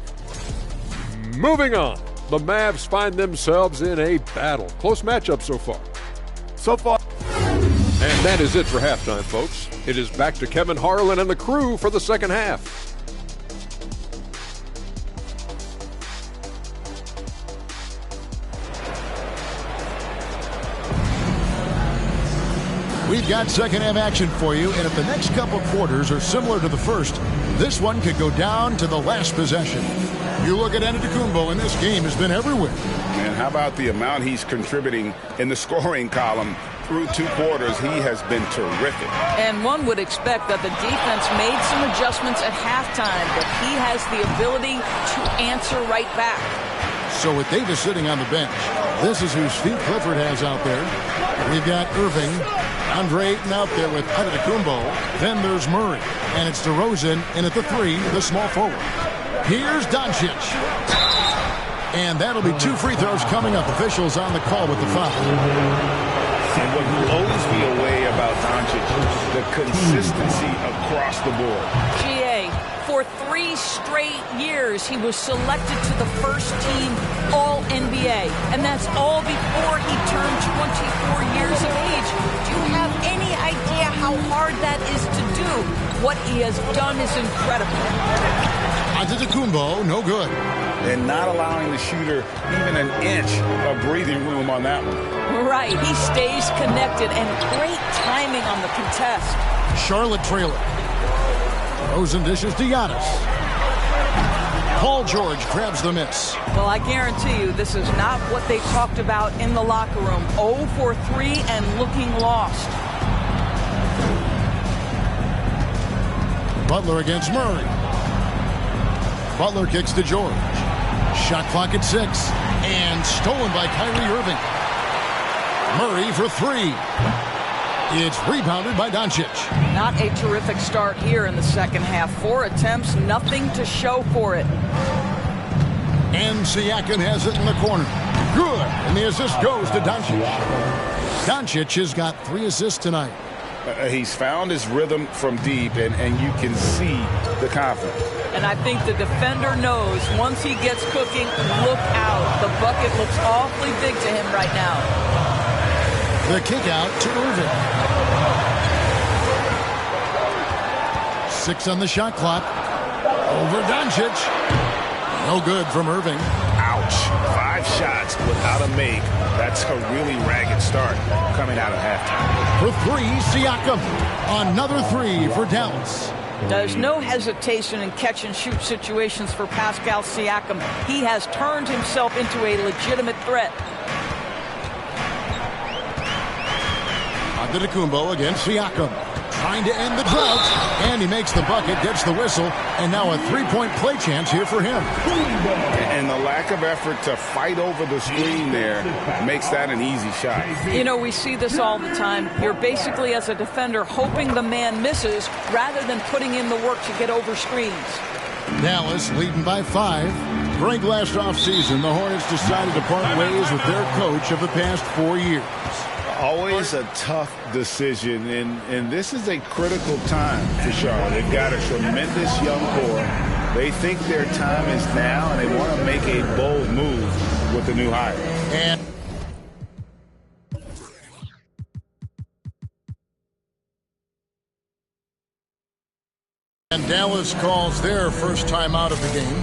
Moving on, the Mavs find themselves in a battle. Close matchup so far. And that is it for halftime, folks. It is back to Kevin Harlan and the crew for the second half. We've got second half action for you, and if the next couple quarters are similar to the first, this one could go down to the last possession. You look at Antetokounmpo, and this game has been everywhere. And how about the amount he's contributing in the scoring column through 2 quarters? He has been terrific. And one would expect that the defense made some adjustments at halftime, but he has the ability to answer right back. So with Davis sitting on the bench, this is whose feet Clifford has out there. We've got Irving, Andre Ayton out there with Antetokounmpo. Then there's Murray, and it's DeRozan, and at the 3, the small forward. Here's Doncic. And that'll be 2 free throws coming up. Officials on the call with the foul. And what blows me away about Doncic, the consistency across the board. GA, for 3 straight years, he was selected to the first-team All-NBA. And that's all before he turned 24 years of age. Do you have any idea how hard that is to do? What he has done is incredible. Antetokounmpo, no good. And not allowing the shooter even an inch of breathing room on that one. Right, he stays connected, and great timing on the contest. Charlotte trailer. Rosen dishes to Giannis. Paul George grabs the miss. Well, I guarantee you this is not what they talked about in the locker room. 0 for 3 and looking lost. Butler against Murray. Butler kicks to George. Shot clock at 6. And stolen by Kyrie Irving. Murray for 3. It's rebounded by Doncic. Not a terrific start here in the second half. 4 attempts, nothing to show for it. And Siakam has it in the corner. Good. And the assist goes to Doncic. Doncic has got 3 assists tonight. He's found his rhythm from deep, and you can see the confidence. And I think the defender knows once he gets cooking, look out. The bucket looks awfully big to him right now. The kick out to Irving. 6 on the shot clock. Over Doncic. No good from Irving. Ouch. 5 shots without a make. That's a really ragged start coming out of halftime. For 3, Siakam. Another 3 for Dallas. There's no hesitation in catch-and-shoot situations for Pascal Siakam. He has turned himself into a legitimate threat. Antetokounmpo against Siakam. trying to end the drought, and he makes the bucket, gets the whistle, and now a three-point play chance here for him. And the lack of effort to fight over the screen there makes that an easy shot. You know, we see this all the time. You're basically, as a defender, hoping the man misses rather than putting in the work to get over screens. Dallas leading by 5. During last offseason, the Hornets decided to part ways with their coach of the past 4 years. Always a tough decision, and this is a critical time for Charlotte. They've got a tremendous young core. They think their time is now, and they want to make a bold move with the new hire. And Dallas calls their first time out of the game.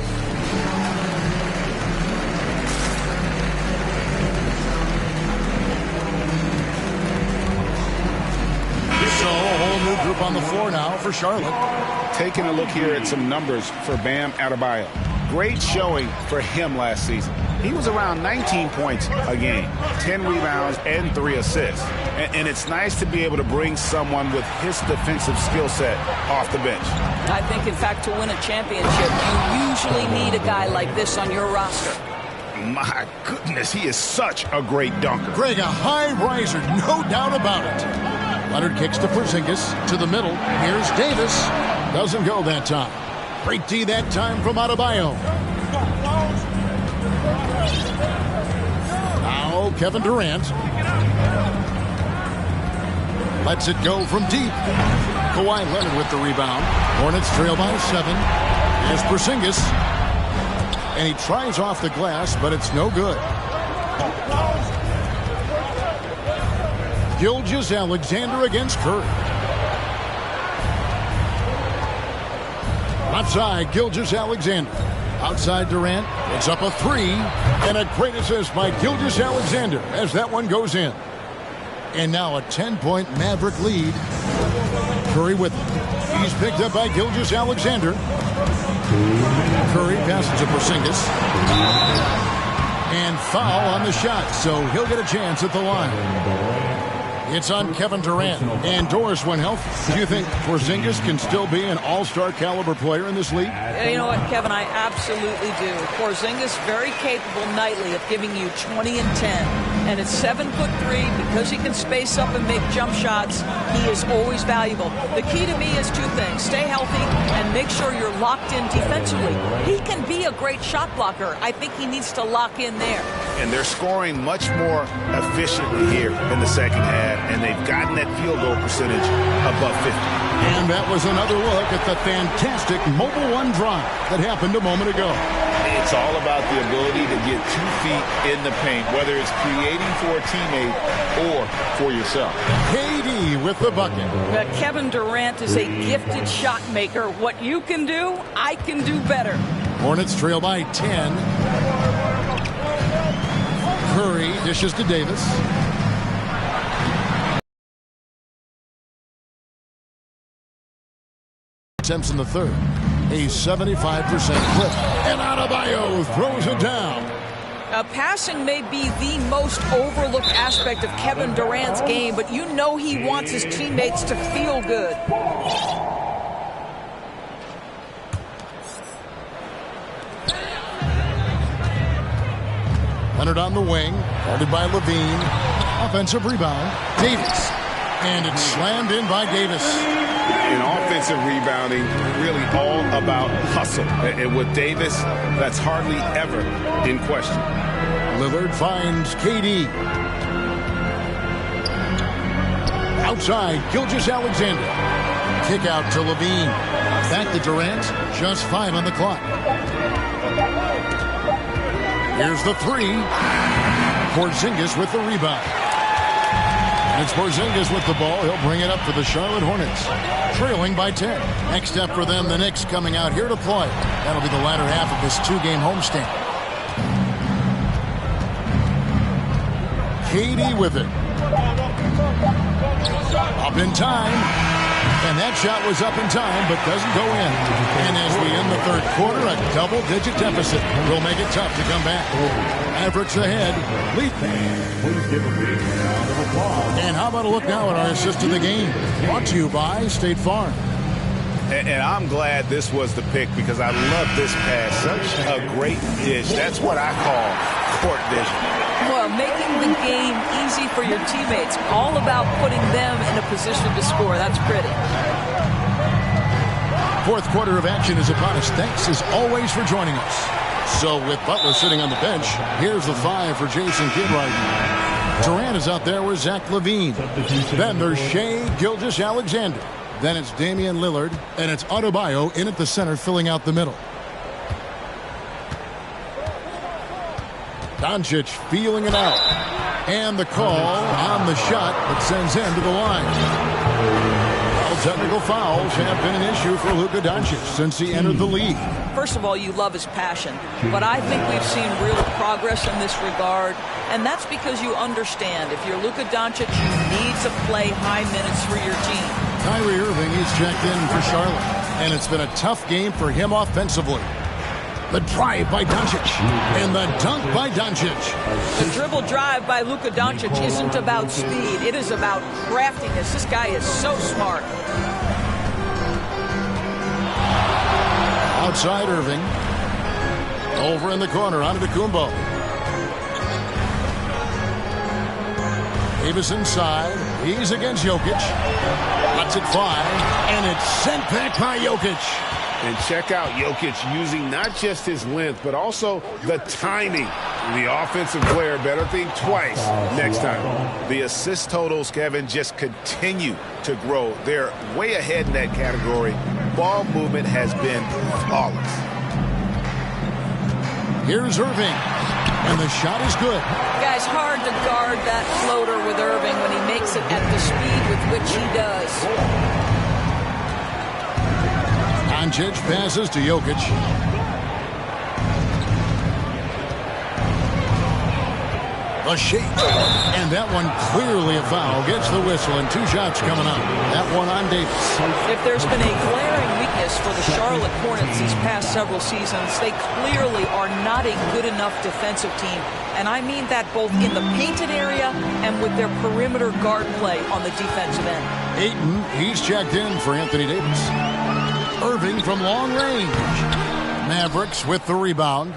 So a whole new group on the floor now for Charlotte. Taking a look here at some numbers for Bam Adebayo. Great showing for him last season. He was around 19 points a game, 10 rebounds, and 3 assists. And it's nice to be able to bring someone with his defensive skill set off the bench. I think, in fact, to win a championship, you usually need a guy like this on your roster. My goodness, he is such a great dunker. Greg, a high riser, no doubt about it. Leonard kicks to Porzingis, to the middle. Here's Davis. Doesn't go that time. Great D that time from Adebayo. Now Kevin Durant. Lets it go from deep. Kawhi Leonard with the rebound. Hornets trail by 7. Here's Porzingis. And he tries off the glass, but it's no good. Gilgeous-Alexander against Curry. Outside, Gilgeous-Alexander. Outside Durant. It's up a 3. And a great assist by Gilgeous-Alexander as that one goes in. And now a 10-point Maverick lead. Curry with it. He's picked up by Gilgeous-Alexander. Curry passes to Porzingis. And foul on the shot, so he'll get a chance at the line. It's on Kevin Durant. And Doris, when healthy, do you think Porzingis can still be an all-star caliber player in this league? You know what, Kevin, I absolutely do. Porzingis very capable nightly of giving you 20 and 10. And at 7'3", because he can space up and make jump shots, he is always valuable. The key to me is 2 things. Stay healthy and make sure you're locked in defensively. He can be a great shot blocker. I think he needs to lock in there. And they're scoring much more efficiently here in the second half, and they've gotten that field goal percentage above 50. And that was another look at the fantastic Mobile One drive that happened a moment ago. It's all about the ability to get 2 feet in the paint, whether it's creating for a teammate or for yourself. KD with the bucket. Kevin Durant is a gifted shot maker. What you can do, I can do better. Hornets trail by 10. Curry dishes to Davis. Attempts in the third. A 75% clip. And Adebayo throws it down. Passing may be the most overlooked aspect of Kevin Durant's game, but you know he wants his teammates to feel good. Leonard on the wing, guarded by Levine. Offensive rebound, Davis. And it's slammed in by Davis. In offensive rebounding, really all about hustle. And with Davis, that's hardly ever in question. Lillard finds KD. Outside, Gilgeous-Alexander. Kick out to Levine. Back to Durant, just 5 on the clock. Here's the 3. Porzingis with the rebound. And it's Porzingis with the ball. He'll bring it up for the Charlotte Hornets. Trailing by 10. Next up for them, the Knicks coming out here to play. That'll be the latter half of this 2-game homestand. KD with it. Up in time. And that shot was up in time, but doesn't go in. And as we end the third quarter, a double-digit deficit will make it tough to come back. Mavericks ahead. Lead. Please give a big round of applause. And how about a look now at our assist of the game? Brought to you by State Farm. And I'm glad this was the pick because I love this pass. Such a great dish. That's what I call court vision. Well, making the game easy for your teammates. All about putting them in a position to score. That's pretty. Fourth quarter of action is upon us. Thanks as always for joining us. So with Butler sitting on the bench, here's the 5 for Jason Kidd. Durant is out there with Zach LaVine. Then there's Shai Gilgeous-Alexander. Then it's Damian Lillard, and it's Adebayo in at the center, filling out the middle. Doncic feeling it out. And the call on the shot that sends him to the line. Well, technical fouls have been an issue for Luka Doncic since he entered the league. First of all, you love his passion, but I think we've seen real progress in this regard, and that's because you understand if you're Luka Doncic, you need to play high minutes for your team. Kyrie Irving, he's checked in for Charlotte, and it's been a tough game for him offensively. The drive by Doncic, and the dunk by Doncic. The dribble drive by Luka Doncic isn't about speed. It is about craftiness. This guy is so smart. Outside Irving. Over in the corner, Antetokounmpo. Davis inside. He's against Jokic. Lets it fly, and it's sent back by Jokic. And check out Jokic using not just his length, but also the timing. The offensive player better think twice next time. The assist totals, Kevin, just continue to grow. They're way ahead in that category. Ball movement has been flawless. Here's Irving, and the shot is good. Guys, hard to guard that floater with Irving when he makes it at the speed with which he does. Doncic passes to Jokic. A shake. And that one clearly a foul. Gets the whistle, and 2 shots coming up. That one on Davis. If there's been a glaring weakness for the Charlotte Hornets these past several seasons, they clearly are not a good enough defensive team. And I mean that both in the painted area and with their perimeter guard play on the defensive end. Ayton, he's checked in for Anthony Davis. Irving from long range. Mavericks with the rebound.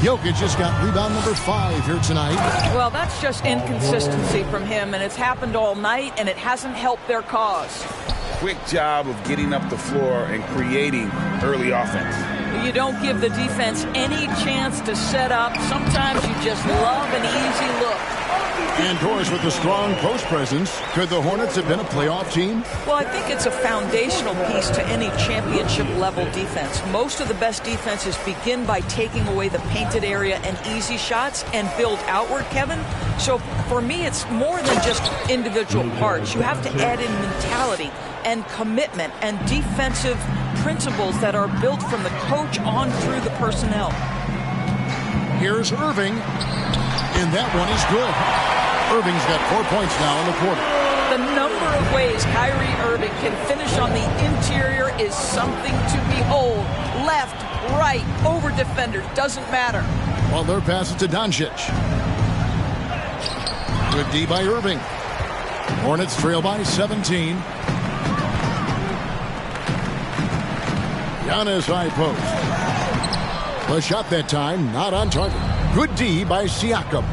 Jokic just got rebound number 5 here tonight. Well, that's just inconsistency from him, and it's happened all night, and it hasn't helped their cause. Quick job of getting up the floor and creating early offense. You don't give the defense any chance to set up. Sometimes you just love an easy look. And Doris with a strong post presence. Could the Hornets have been a playoff team? Well, I think it's a foundational piece to any championship level defense. Most of the best defenses begin by taking away the painted area and easy shots and build outward, Kevin. So for me, it's more than just individual parts. You have to add in mentality and commitment and defensive principles that are built from the coach on through the personnel. Here's Irving, and that one is good. Irving's got 4 points now in the quarter. The number of ways Kyrie Irving can finish on the interior is something to behold. Left, right, over defenders, doesn't matter. Well, their pass to Doncic. Good D by Irving. Hornets trail by 17. Giannis high post. The shot that time, not on target. Good D by Siakam.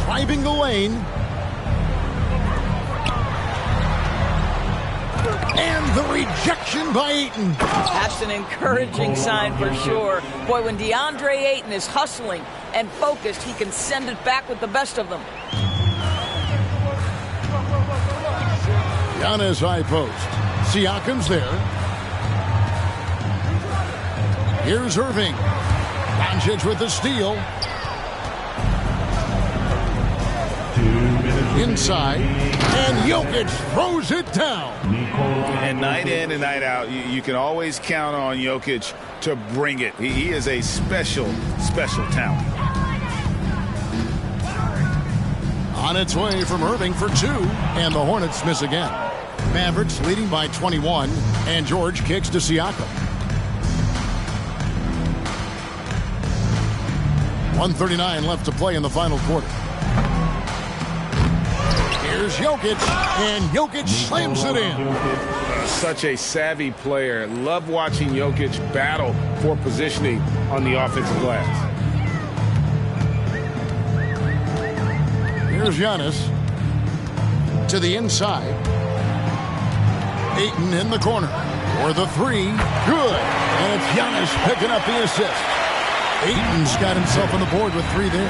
Driving the lane. And the rejection by Ayton. That's an encouraging sign for sure. Boy, when DeAndre Ayton is hustling and focused, he can send it back with the best of them. Giannis high post. Siakam's there. Here's Irving. Doncic with the steal. Inside. And Jokic throws it down. And night in and night out, you can always count on Jokic to bring it. He is a special, special talent. On its way from Irving for 2, and the Hornets miss again. Mavericks leading by 21, and George kicks to Siakam. 1:39 left to play in the final quarter. Here's Jokic, and Jokic slams it in. Such a savvy player. Love watching Jokic battle for positioning on the offensive glass. Here's Giannis to the inside. Ayton in the corner for the 3. Good. And it's Giannis picking up the assist. Ayton's got himself on the board with 3 there.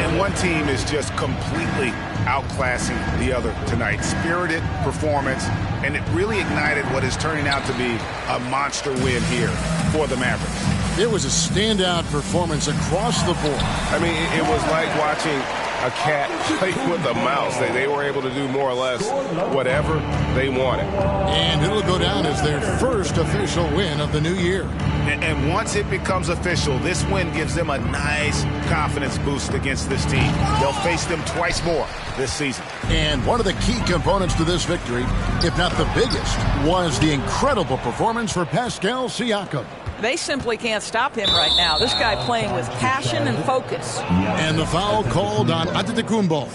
And one team is just completely outclassing the other tonight. Spirited performance, and it really ignited what is turning out to be a monster win here for the Mavericks. It was a standout performance across the board. I mean, it was like watching a cat play with a mouse. They were able to do more or less whatever they wanted. And it'll go down as their first official win of the new year. And once it becomes official, this win gives them a nice confidence boost against this team. They'll face them twice more this season. And one of the key components to this victory, if not the biggest, was the incredible performance for Pascal Siakam. They simply can't stop him right now. This guy playing with passion and focus. And the foul called on Antetokounmpo.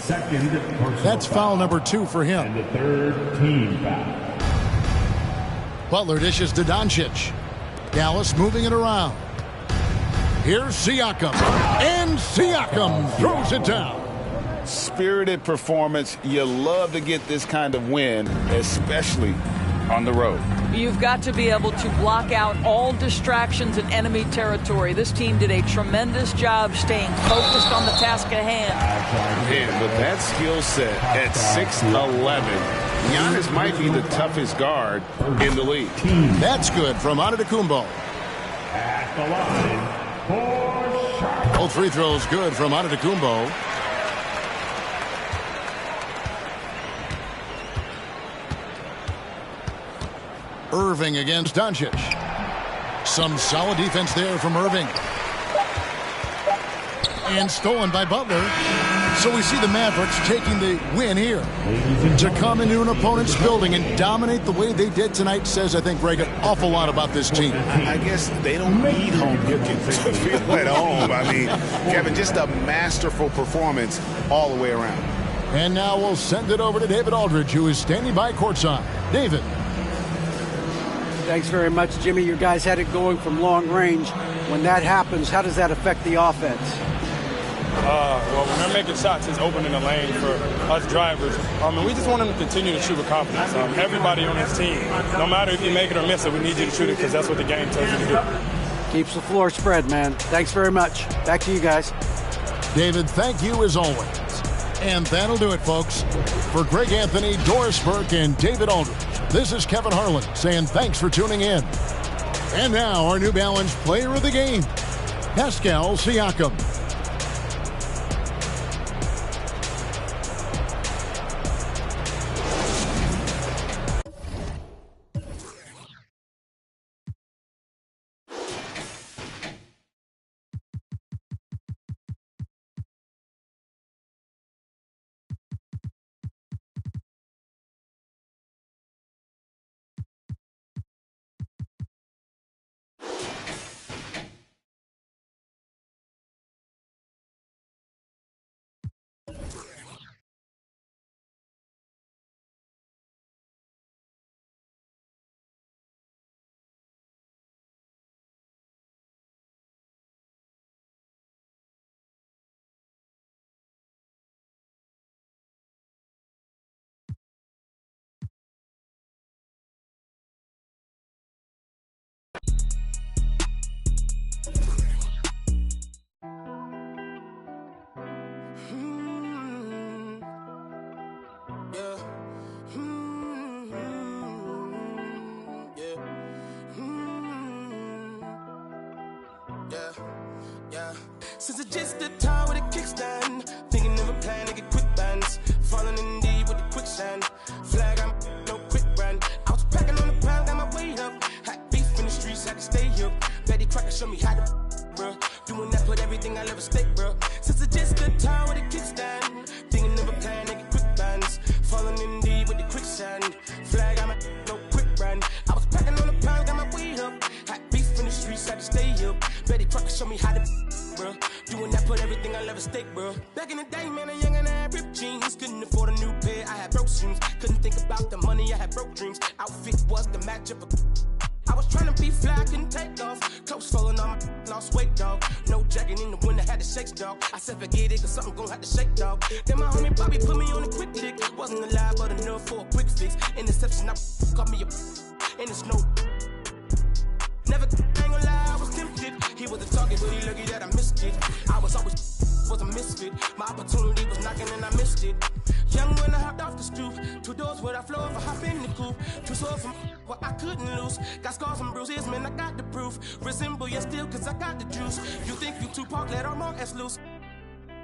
That's foul number 2 for him. And the third team foul. Butler dishes to Doncic. Dallas moving it around. Here's Siakam. And Siakam throws it down. Spirited performance. You love to get this kind of win, especially on the road. You've got to be able to block out all distractions in enemy territory. This team did a tremendous job staying focused on the task at hand. And with that skill set at 6'11", Giannis might be the toughest guard in the league. That's good from Antetokounmpo. At the line for Charlotte. Both free throws good from Antetokounmpo. Irving against Doncic. Some solid defense there from Irving. And stolen by Butler. So we see the Mavericks taking the win here. To come into an opponent's building and dominate the way they did tonight says, I think, Greg, an awful lot about this team. I guess they don't need home cooking to feel at home. I mean, Kevin, just a masterful performance all the way around. And now we'll send it over to David Aldridge, who is standing by courtside. David. Thanks very much, Jimmy. You guys had it going from long range. When that happens, how does that affect the offense? Well, when they're making shots, it's opening the lane for us drivers. And we just want them to continue to shoot with confidence. Everybody on this team, no matter if you make it or miss it, we need you to shoot it because that's what the game tells you to do. Keeps the floor spread, man. Thanks very much. Back to you guys. David, thank you as always. And that'll do it, folks. For Greg Anthony, Doris Burke, and David Aldridge, this is Kevin Harlan saying thanks for tuning in. And now our New Balance player of the game, Pascal Siakam. Since it's just the time with a kickstand, thinking of a plan to get quick bands, falling in deep with the quicksand. Flag, I'm no quick run. I was packing on the pound, got my weight up. Hot beef in the streets, I can stay here. Betty Crocker show me how to, bruh. Doing that, put everything I ever stake, bruh. Since it's just the time with a kickstand, thinking of a plan. show me how to, bro. Doing that, put everything I love at stake, bro. Back in the day, man, a young and I had ripped jeans. Couldn't afford a new pair, I had broke shoes. Couldn't think about the money, I had broke dreams. Outfit was the match of a. I was trying to be fly, couldn't take off. Clothes falling on my lost weight, dog. No jacket in the winter, had to shake, dog. I said forget it, cause something gon' have to shake, dog. Then my homie Bobby put me on a quick lick. Wasn't alive, but enough for a quick fix. Interception, I caught me a and it's no. Never ain't gonna lie, I was tempted. He was the target, but he lucky that I missed it. I was always was a misfit. My opportunity was knocking and I missed it. Young when I hopped off the stoop. 2 doors where I floor if I hop in the coupe. Too sore from what I couldn't lose. Got scars and bruises, man, I got the proof. Resemble you still, cause I got the juice. You think you Tupac, let all more S loose.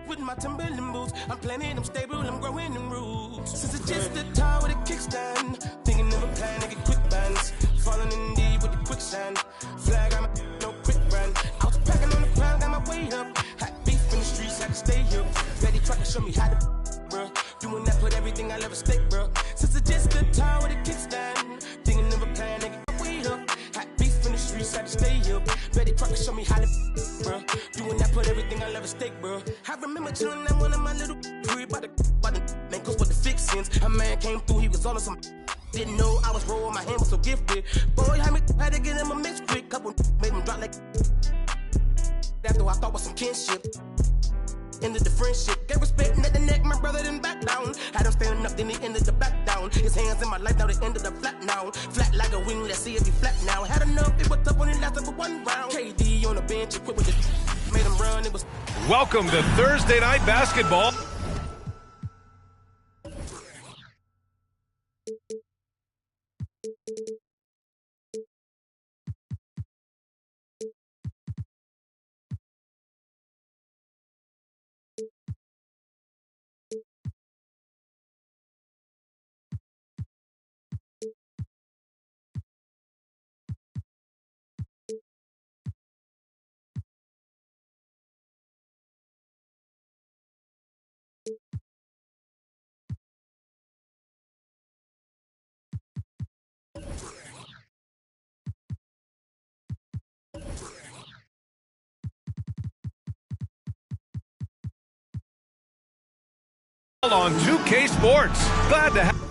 With my Timberland boots, I'm planting, I'm stable, I'm growing in roots. Since it's just a tire with a kickstand. Thinking of a plan to get quick bands. Falling in deep with the quicksand. Flag, I'm no quick run. I was packing on the ground, got my weight up. Hot beef in the streets, had to stay here. Ready try to show me how to, bro. Doing that, put everything I love at stake, bro. Since it's just a tire with a kickstand. Thinking of a plan to get my weight up. Hot beef in the streets, had to stay here. Ready try to show me how to, bro. Doing that, put everything I love at stake, bro. I remember chilling at one of my little free by the man, cause with the fixins. A man came through, he was on some. Didn't know I was rolling, my hand was so gifted. Boy, had to get him a mix quick. Couple made him drop like. After I thought was some kinship. Ended the friendship, gave respect at the neck, my brother didn't back down. Had him standing up, then he ended the back down. His hands in my life, now they ended up flat now. Flat like a wing, let's see if he flat now. Had enough, it was tough when it lasted for 1 round. KD on the bench, equipped with the made him run, it was. Welcome to Thursday Night Basketball. On 2K Sports. Glad to have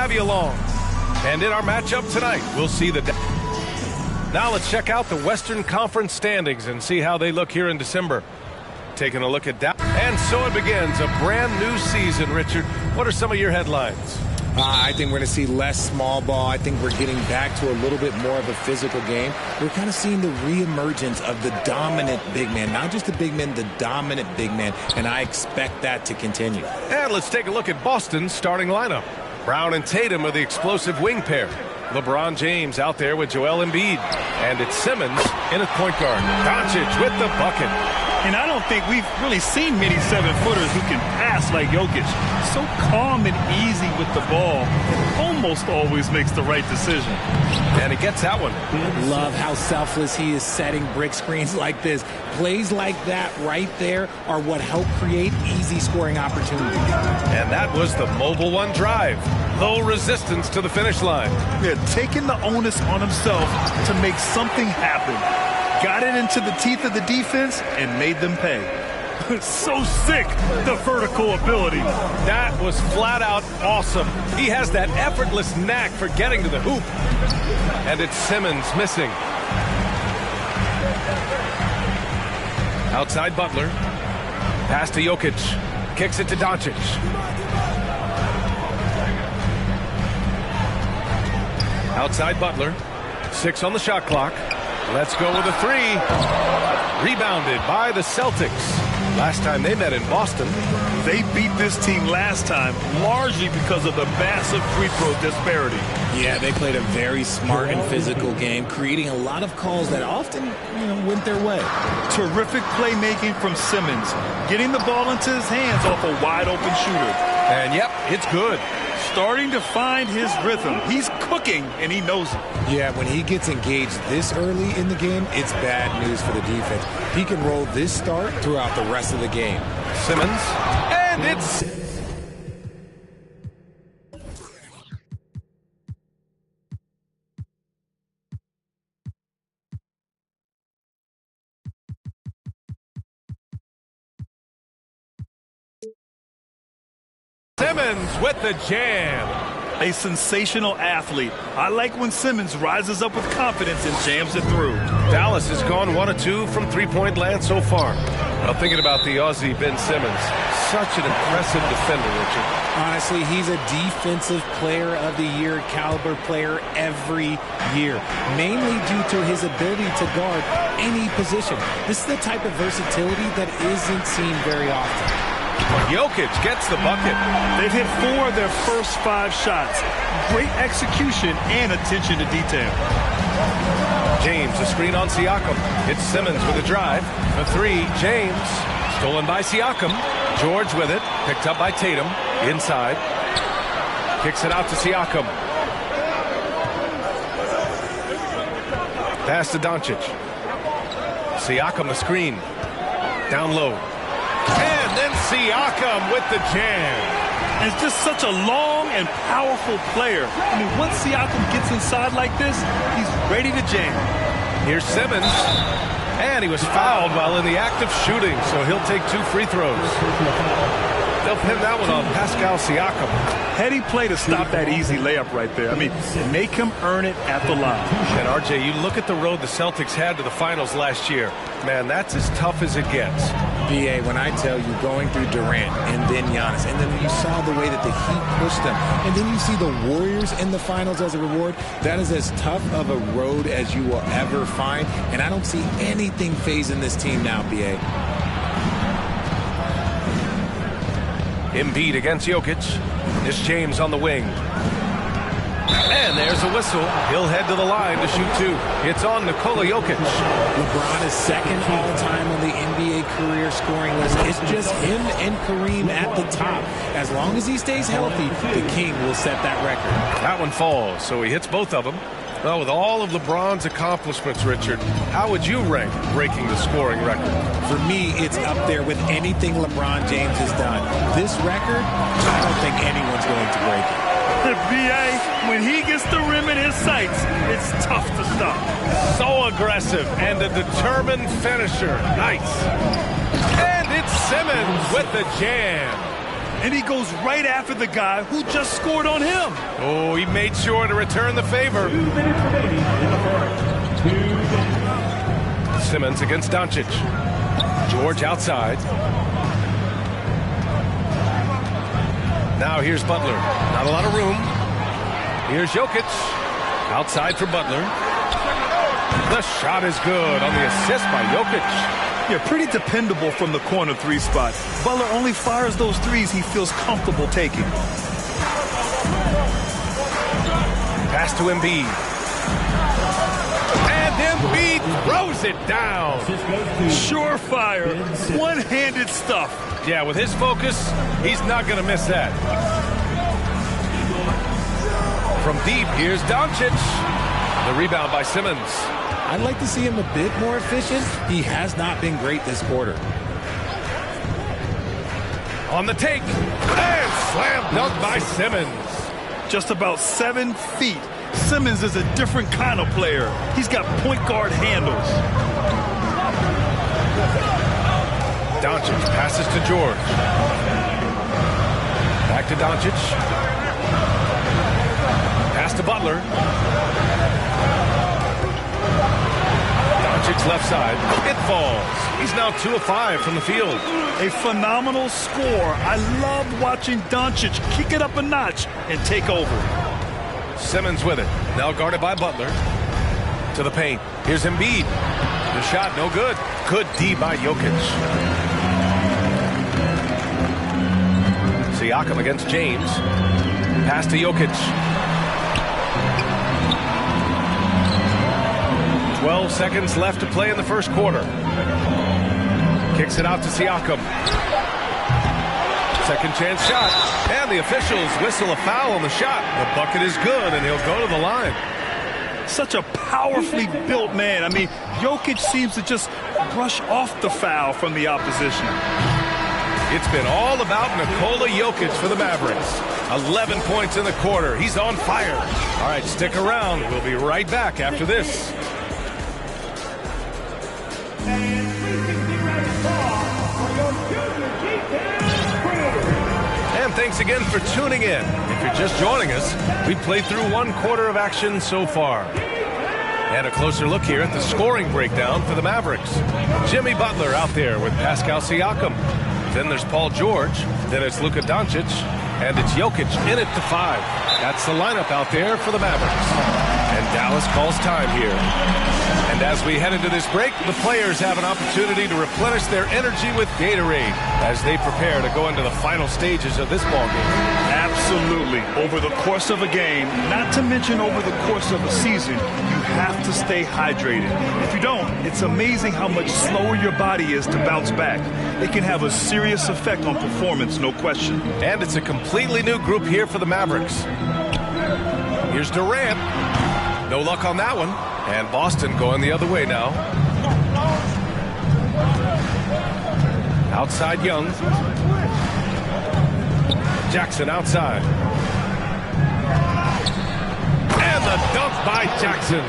have you along. And in our matchup tonight, we'll see the... Now let's check out the Western Conference standings and see how they look here in December. Taking a look at that. And so it begins, a brand new season, Richard. What are some of your headlines? I think we're going to see less small ball. I think we're getting back to a little bit more of a physical game. We're kind of seeing the reemergence of the dominant big man. Not just the big man, the dominant big man. And I expect that to continue. And let's take a look at Boston's starting lineup. Brown and Tatum are the explosive wing pair. LeBron James out there with Joel Embiid. And it's Simmons in at point guard. Doncic with the bucket. And I don't think we've really seen many 7-footers who can pass like Jokic. So calm and easy with the ball, and almost always makes the right decision. And he gets that one. Love how selfless he is setting brick screens like this. Plays like that right there are what help create easy scoring opportunities. And that was the mobile one drive. Low resistance to the finish line. Yeah, taking the onus on himself to make something happen. Got it into the teeth of the defense and made them pay. So sick, the vertical ability. That was flat out awesome. He has that effortless knack for getting to the hoop. And it's Simmons missing. Outside Butler. Pass to Jokic. Kicks it to Doncic. Outside Butler. 6 on the shot clock. Let's go with a 3. Rebounded by the Celtics. Last time they met in Boston. They beat this team last time largely because of the massive free throw disparity. Yeah, they played a very smart and physical game, creating a lot of calls that often, went their way. Terrific playmaking from Simmons, getting the ball into his hands off a wide-open shooter. And, yep, it's good. Starting to find his rhythm. He's cooking, and he knows it. Yeah, when he gets engaged this early in the game, it's bad news for the defense. He can roll this start throughout the rest of the game. Simmons, and it's... Simmons with the jam. A sensational athlete. I like when Simmons rises up with confidence and jams it through. Dallas has gone 1 of 2 from three-point land so far. Well, thinking about the Aussie Ben Simmons, such an impressive defender, Richard. Honestly, he's a defensive player of the year caliber player every year, mainly due to his ability to guard any position. This is the type of versatility that isn't seen very often. Jokic gets the bucket. They've hit 4 of their first 5 shots. Great execution and attention to detail. James, a screen on Siakam. It's Simmons with a drive. A 3, James. Stolen by Siakam. George with it. Picked up by Tatum. Inside. Kicks it out to Siakam. Pass to Doncic. Siakam, the screen. Down low. And then Siakam with the jam. It's just such a long and powerful player. I mean, once Siakam gets inside like this, he's ready to jam. Here's Simmons. And he was fouled while in the act of shooting, so he'll take 2 free throws. They'll pin that one on Pascal Siakam. Heady play to stop that easy layup right there. I mean, make him earn it at the line. And, RJ, you look at the road the Celtics had to the finals last year. Man, that's as tough as it gets. BA, when I tell you going through Durant and then Giannis, and then you saw the way that the Heat pushed them, and then you see the Warriors in the finals as a reward, that is as tough of a road as you will ever find. And I don't see anything phasing this team now, BA. Embiid against Jokic. It's James on the wing. And there's a whistle. He'll head to the line to shoot 2. It's on Nikola Jokic. LeBron is second all-time on the NBA career scoring list. It's just him and Kareem at the top. As long as he stays healthy, the King will set that record. That one falls, so he hits both of them. Well, with all of LeBron's accomplishments, Richard, how would you rank breaking the scoring record? For me, it's up there with anything LeBron James has done. This record, I don't think anyone's going to break it. BA, when he gets the rim in his sights, it's tough to stop. So aggressive and a determined finisher. Nice. And it's Simmons with the jam. And he goes right after the guy who just scored on him. Oh, he made sure to return the favor. 2 minutes remaining in the first. 2 minutes. Simmons against Doncic. George outside. Now here's Butler. Not a lot of room. Here's Jokic. Outside for Butler. The shot is good on the assist by Jokic. Yeah, pretty dependable from the corner 3 spot. Butler only fires those threes he feels comfortable taking. Pass to Embiid. And Embiid throws it down. Surefire, one-handed stuff. Yeah, with his focus, he's not going to miss that. From deep, here's Doncic. The rebound by Simmons. I'd like to see him a bit more efficient. He has not been great this quarter. On the take. And slam dunk by Simmons. Just about 7 feet. Simmons is a different kind of player. He's got point guard handles. Doncic passes to George. Back to Doncic. Pass to Butler. Doncic's left side. It falls. He's now 2 of 5 from the field. A phenomenal score. I love watching Doncic kick it up a notch and take over. Simmons with it. Now guarded by Butler. To the paint. Here's Embiid. The shot no good. Good D by Jokic. Siakam against James. Pass to Jokic. 12 seconds left to play in the first quarter. Kicks it out to Siakam. Second chance shot. And the officials whistle a foul on the shot. The bucket is good, and he'll go to the line. Such a powerfully built man. I mean, Jokic seems to just brush off the foul from the opposition. It's been all about Nikola Jokic for the Mavericks. 11 points in the quarter. He's on fire. All right, stick around. We'll be right back after this. And thanks again for tuning in. If you're just joining us, we've played through 1 quarter of action so far. And a closer look here at the scoring breakdown for the Mavericks. Jimmy Butler out there with Pascal Siakam. Then there's Paul George. Then it's Luka Doncic. And it's Jokic in at the 5. That's the lineup out there for the Mavericks. And Dallas calls time here. And as we head into this break, the players have an opportunity to replenish their energy with Gatorade as they prepare to go into the final stages of this ballgame. Absolutely. Over the course of a game, not to mention over the course of a season, you have to stay hydrated. If you don't, it's amazing how much slower your body is to bounce back. It can have a serious effect on performance, no question. And it's a completely new group here for the Mavericks. Here's Durant. No luck on that one. And Boston going the other way now. Outside Young. Jackson outside. And the dunk by Jackson.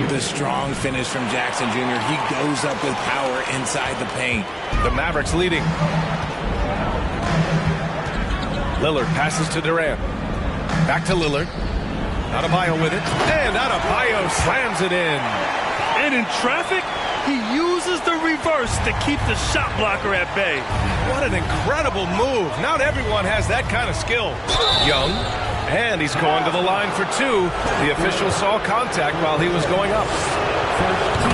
The strong finish from Jackson Jr. He goes up with power inside the paint. The Mavericks leading. Lillard passes to Durant. Back to Lillard. Adebayo with it. And Adebayo slams it in. And in traffic, he uses the reverse to keep the shot blocker at bay. What an incredible move. Not everyone has that kind of skill. Young. And he's going to the line for 2. The official saw contact while he was going up.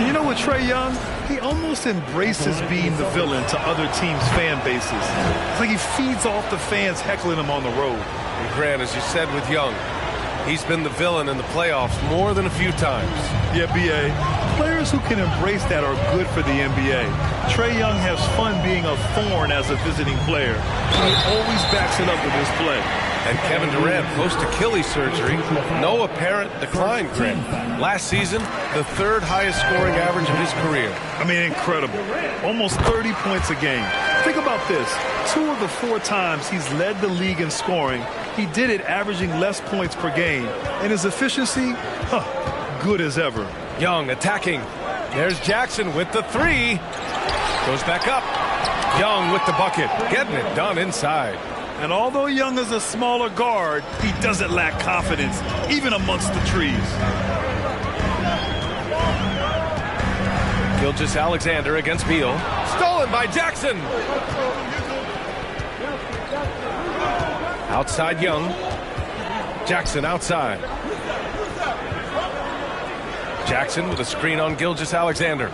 You know what, Trae Young? He almost embraces being the villain to other teams' fan bases. It's like he feeds off the fans heckling him on the road. And Grant, as you said with Young, he's been the villain in the playoffs more than a few times. Yeah, B.A. Players who can embrace that are good for the NBA. Trae Young has fun being a thorn as a visiting player. And he always backs it up with his play. And Kevin Durant, post-Achilles surgery, no apparent decline, Grant. Last season, the 3rd highest scoring average of his career. I mean, incredible. Almost 30 points a game. Think about this. 2 of the 4 times he's led the league in scoring, he did it averaging less points per game. And his efficiency, good as ever. Young attacking. There's Jackson with the 3. Goes back up. Young with the bucket. Getting it done inside. And although Young is a smaller guard, he doesn't lack confidence, even amongst the trees. Gilgeous-Alexander against Beal. Stolen by Jackson. Outside Young. Jackson outside. Jackson with a screen on Gilgeous-Alexander.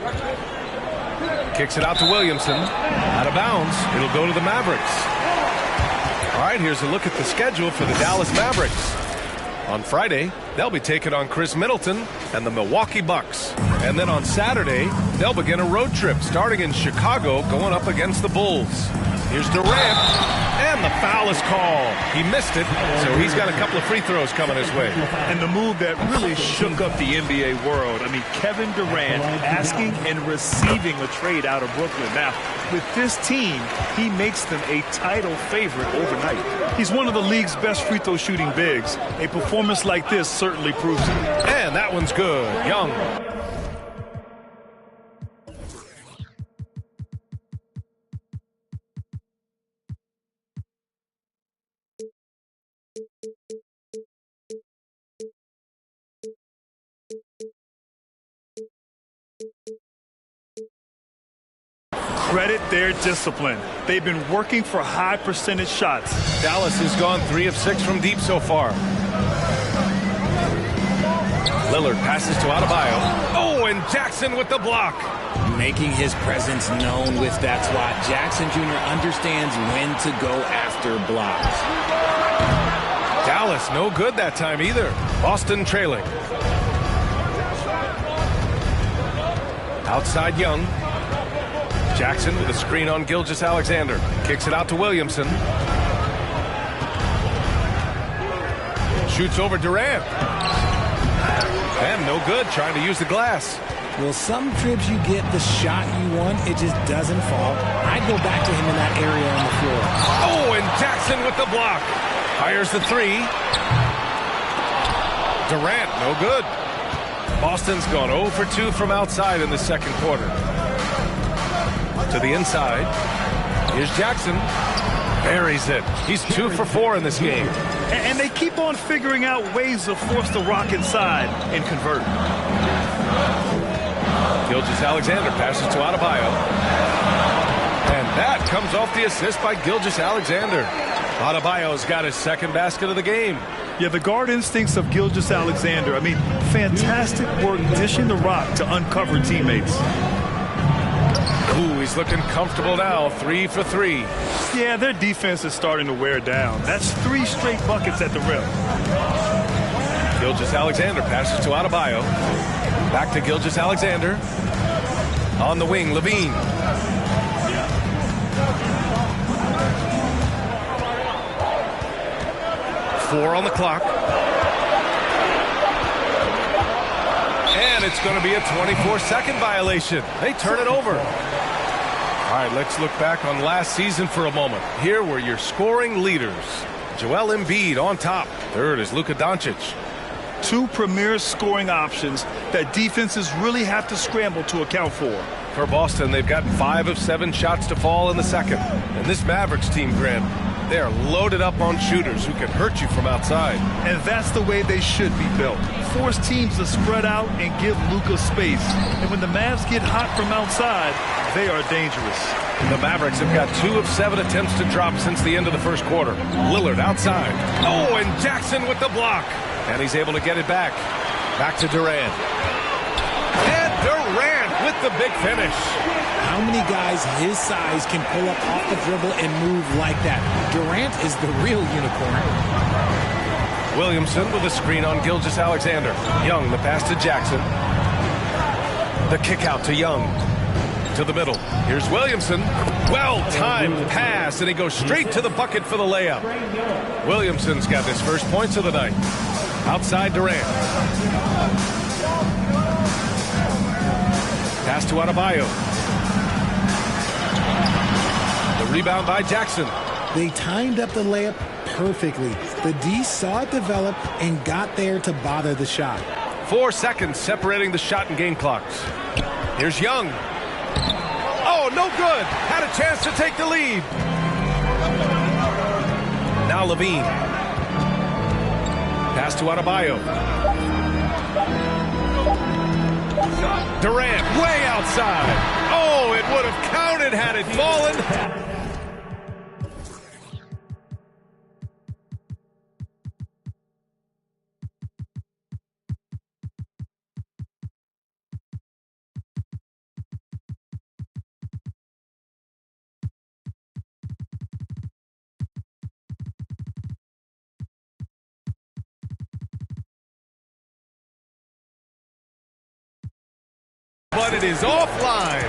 Kicks it out to Williamson. Out of bounds. It'll go to the Mavericks. All right, here's a look at the schedule for the Dallas Mavericks. On Friday, they'll be taking on Chris Middleton and the Milwaukee Bucks. And then on Saturday, they'll begin a road trip starting in Chicago, going up against the Bulls. Here's Durant, and the foul is called. He missed it, so he's got a couple of free throws coming his way. And the move that really shook up the NBA world. I mean, Kevin Durant asking and receiving a trade out of Brooklyn. Now, with this team, he makes them a title favorite overnight. He's one of the league's best free throw shooting bigs. A performance like this certainly proves it. And that one's good. Young. Credit their discipline. They've been working for high percentage shots. Dallas has gone 3 of 6 from deep so far. Lillard passes to Adebayo. Oh, and Jackson with the block. Making his presence known with that swat. Jackson Jr. understands when to go after blocks. Dallas no good that time either. Boston trailing. Outside Young. Jackson with a screen on Gilgeous-Alexander. Kicks it out to Williamson. Shoots over Durant. And no good, trying to use the glass. Well, some trips you get the shot you want, it just doesn't fall. I'd go back to him in that area on the floor. Oh, and Jackson with the block. Fires the 3. Durant, no good. Boston's gone 0 for 2 from outside in the second quarter. To the inside. Here's Jackson. Buries it. He's 2 for 4 in this game. And they keep on figuring out ways to force the rock inside and convert. Gilgeous-Alexander passes to Adebayo. And that comes off the assist by Gilgeous-Alexander. Adebayo's got his second basket of the game. Yeah, the guard instincts of Gilgeous-Alexander. I mean, fantastic work dishing the rock to uncover teammates. Ooh, he's looking comfortable now. 3 for 3. Yeah, their defense is starting to wear down. That's 3 straight buckets at the rim. Gilgeous-Alexander passes to Adebayo. Back to Gilgeous-Alexander. On the wing, Levine. Four on the clock. And it's going to be a 24-second violation. They turn it over. All right, let's look back on last season for a moment. Here were your scoring leaders. Joel Embiid on top. Third is Luka Doncic. 2 premier scoring options that defenses really have to scramble to account for. For Boston, they've gotten 5 of 7 shots to fall in the second. And this Mavericks team, Grant, they are loaded up on shooters who can hurt you from outside. And that's the way they should be built. Force teams to spread out and give Luka space. And when the Mavs get hot from outside, they are dangerous. The Mavericks have got 2 of 7 attempts to drop since the end of the first quarter. Lillard outside. Oh, and Jackson with the block. And he's able to get it back. Back to Durant. And Durant with the big finish. How many guys his size can pull up off the dribble and move like that? Durant is the real unicorn. Williamson with a screen on Gilgeous-Alexander. Young, the pass to Jackson. The kick out to Young. To the middle. Here's Williamson. Well-timed pass, and he goes straight to the bucket for the layup. Williamson's got his first points of the night. Outside Durant. Pass to Adebayo. The rebound by Jackson. They timed up the layup perfectly. The D saw it develop and got there to bother the shot. 4 seconds separating the shot and game clocks. Here's Young. Oh, no good. Had a chance to take the lead. Now Levine. Pass to Adebayo. Durant way outside. Oh, it would have counted had it fallen. But it is offline.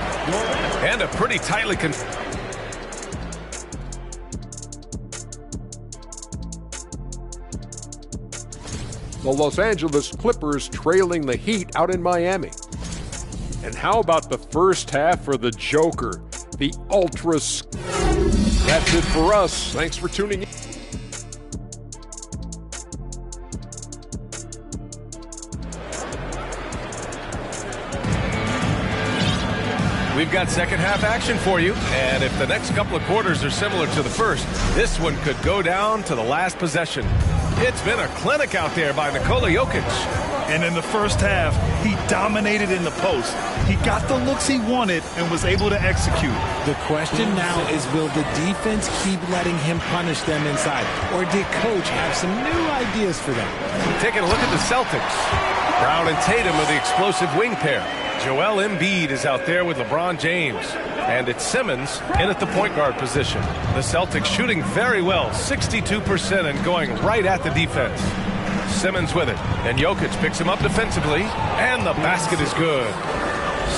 And a pretty tightly The Los Angeles Clippers trailing the Heat out in Miami. And how about the first half for the Joker, the Ultras? That's it for us. Thanks for tuning in. We've got second half action for you, and if the next couple of quarters are similar to the first, this one could go down to the last possession. It's been a clinic out there by Nikola Jokic. And in the first half, he dominated in the post. He got the looks he wanted and was able to execute. The question now is, will the defense keep letting him punish them inside? Or did Coach have some new ideas for them? Taking a look at the Celtics. Brown and Tatum are the explosive wing pair. Joel Embiid is out there with LeBron James. And it's Simmons in at the point guard position. The Celtics shooting very well, 62%, and going right at the defense. Simmons with it, and Jokic picks him up defensively, and the basket is good.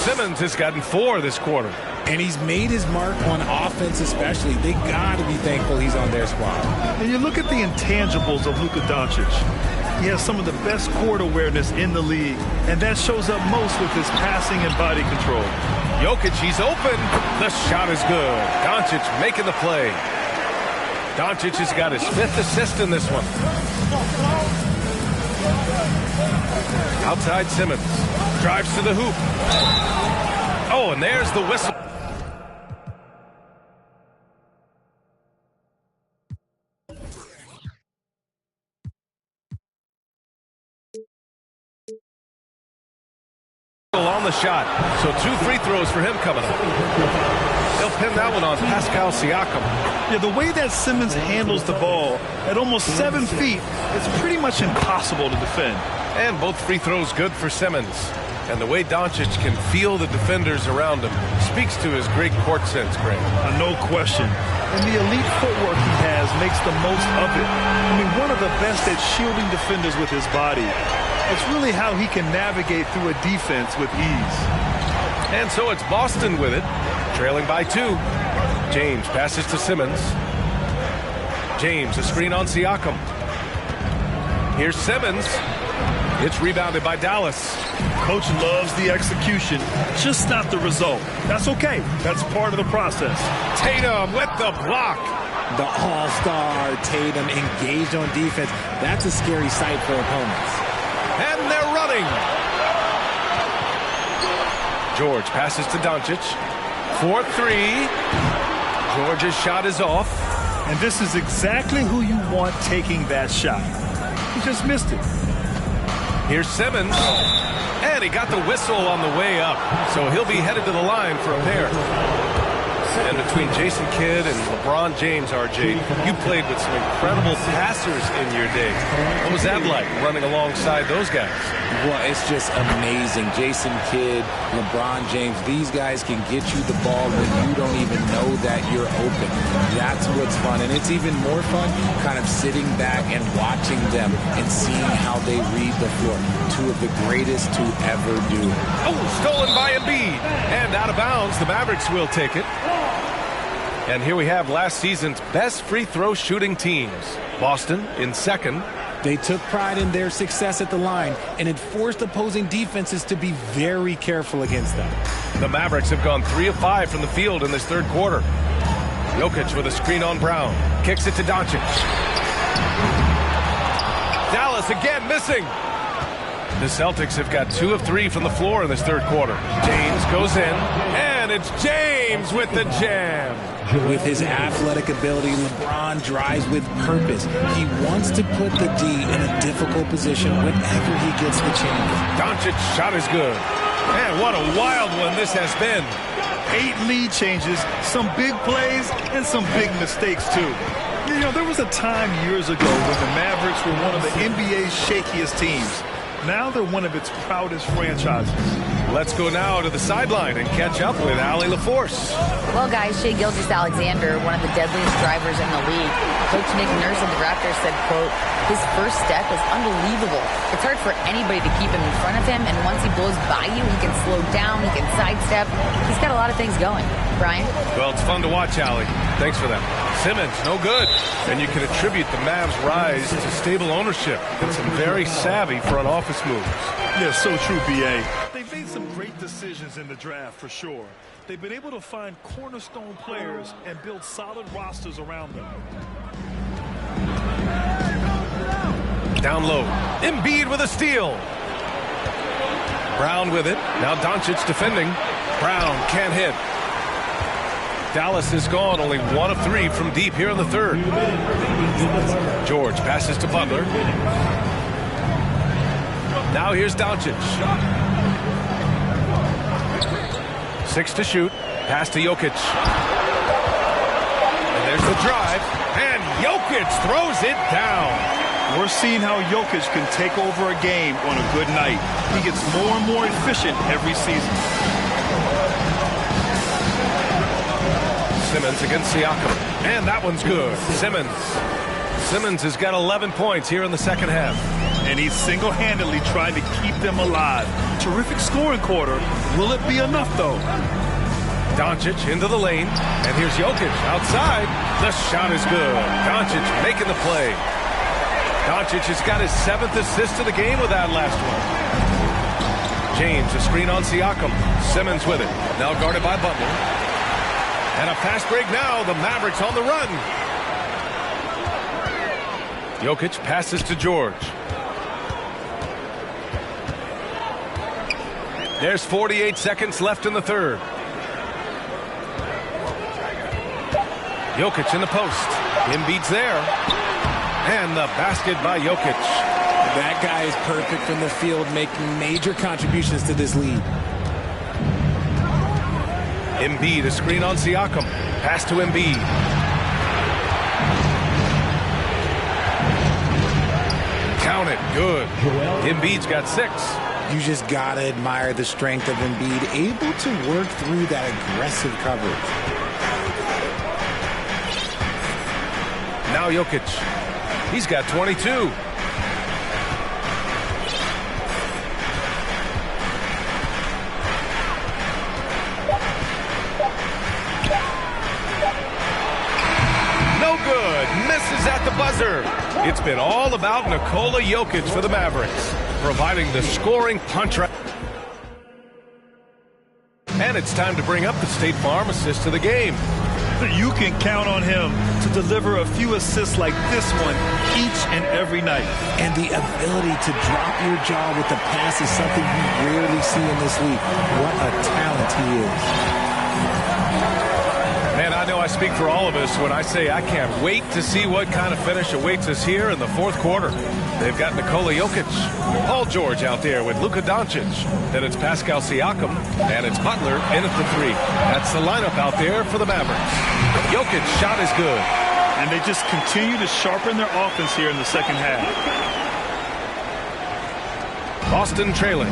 Simmons has gotten 4 this quarter. And he's made his mark on offense especially. They got to be thankful he's on their squad. And you look at the intangibles of Luka Doncic. He has some of the best court awareness in the league, and that shows up most with his passing and body control. Jokic, he's open. The shot is good. Doncic making the play. Doncic has got his 5th assist in this one. Outside Simmons. Drives to the hoop. Oh, and there's the whistle. On the shot. So 2 free throws for him coming up. He'll pin that one on Pascal Siakam. Yeah, the way that Simmons handles the ball at almost 7 feet, it's pretty much impossible to defend. And both free throws good for Simmons. And the way Doncic can feel the defenders around him speaks to his great court sense, Greg. No question. And the elite footwork he has makes the most of it. I mean, one of the best at shielding defenders with his body. It's really how he can navigate through a defense with ease. And so it's Boston with it, trailing by 2. James passes to Simmons. James, a screen on Siakam. Here's Simmons. It's rebounded by Dallas. Coach loves the execution, just not the result. That's okay. That's part of the process. Tatum with the block. The all-star Tatum engaged on defense. That's a scary sight for opponents. And they're running. George passes to Doncic. 4-3. George's shot is off. And this is exactly who you want taking that shot. He just missed it. Here's Simmons. And he got the whistle on the way up. So he'll be headed to the line for a pair. And between Jason Kidd and LeBron James, RJ, you played with some incredible passers in your day. What was that like, running alongside those guys? Well, it's just amazing. Jason Kidd, LeBron James, these guys can get you the ball when you don't even know that you're open. That's what's fun. And it's even more fun kind of sitting back and watching them and seeing how they read the floor. 2 of the greatest to ever do. Oh, stolen by Embiid. And out of bounds, the Mavericks will take it. And here we have last season's best free throw shooting teams. Boston in second. They took pride in their success at the line, and it forced opposing defenses to be very careful against them. The Mavericks have gone 3 of 5 from the field in this third quarter. Jokic with a screen on Brown. Kicks it to Doncic. Dallas again missing. The Celtics have got 2 of 3 from the floor in this third quarter. James goes in, and it's James with the jam. With his athletic ability, LeBron drives with purpose. He wants to put the D in a difficult position whenever he gets the chance. Doncic's shot is good. Man, what a wild one this has been. 8 lead changes, some big plays, and some big mistakes, too. You know, there was a time years ago when the Mavericks were one of the NBA's shakiest teams. Now they're one of its proudest franchises. Let's go now to the sideline and catch up with Allie LaForce. Well, guys, Shai Gilgeous-Alexander, one of the deadliest drivers in the league. Coach Nick Nurse of the Raptors said, quote, his first step is unbelievable. It's hard for anybody to keep him in front of him, and once he blows by you, he can slow down, he can sidestep. He's got a lot of things going. Brian? Well, it's fun to watch, Allie. Thanks for that. Simmons, no good. And you can attribute the Mavs' rise to stable ownership and some very savvy front office moves. Yeah, so true, B.A. They've made some great decisions in the draft, for sure. They've been able to find cornerstone players and build solid rosters around them. Down low. Embiid with a steal. Brown with it. Now Doncic defending. Brown can't hit. Dallas is gone, only 1 of 3 from deep here in the third. George passes to Butler. Now here's Doncic. 6 to shoot. Pass to Jokic. And there's the drive. And Jokic throws it down. We're seeing how Jokic can take over a game on a good night. He gets more and more efficient every season. Simmons against Siakam. And that one's good. Simmons has got 11 points here in the second half. And he's single-handedly trying to keep them alive. Terrific scoring quarter. Will it be enough, though? Doncic into the lane. And here's Jokic outside. The shot is good. Doncic making the play. Doncic has got his 7th assist of the game with that last one. James, a screen on Siakam. Simmons with it. Now guarded by Butler. And a fast break now. The Mavericks on the run. Jokic passes to George. There's 48 seconds left in the third. Jokic in the post. Embiid's there. And the basket by Jokic. That guy is perfect from the field, making major contributions to this lead. Embiid, a screen on Siakam. Pass to Embiid. Count it. Good. Embiid's got 6. You just got to admire the strength of Embiid, able to work through that aggressive coverage. Now Jokic. He's got 22. No good. Misses at the buzzer. It's been all about Nikola Jokic for the Mavericks, providing the scoring punch. And it's time to bring up the State Farm assist of the game. You can count on him to deliver a few assists like this one each and every night. And the ability to drop your jaw with the pass is something you rarely see in this league. What a talent he is. Man, I know I speak for all of us when I say I can't wait to see what kind of finish awaits us here in the fourth quarter. They've got Nikola Jokic, Paul George out there with Luka Doncic. Then it's Pascal Siakam, and it's Butler in at the 3. That's the lineup out there for the Mavericks. Jokic's shot is good. And they just continue to sharpen their offense here in the second half. Boston trailing.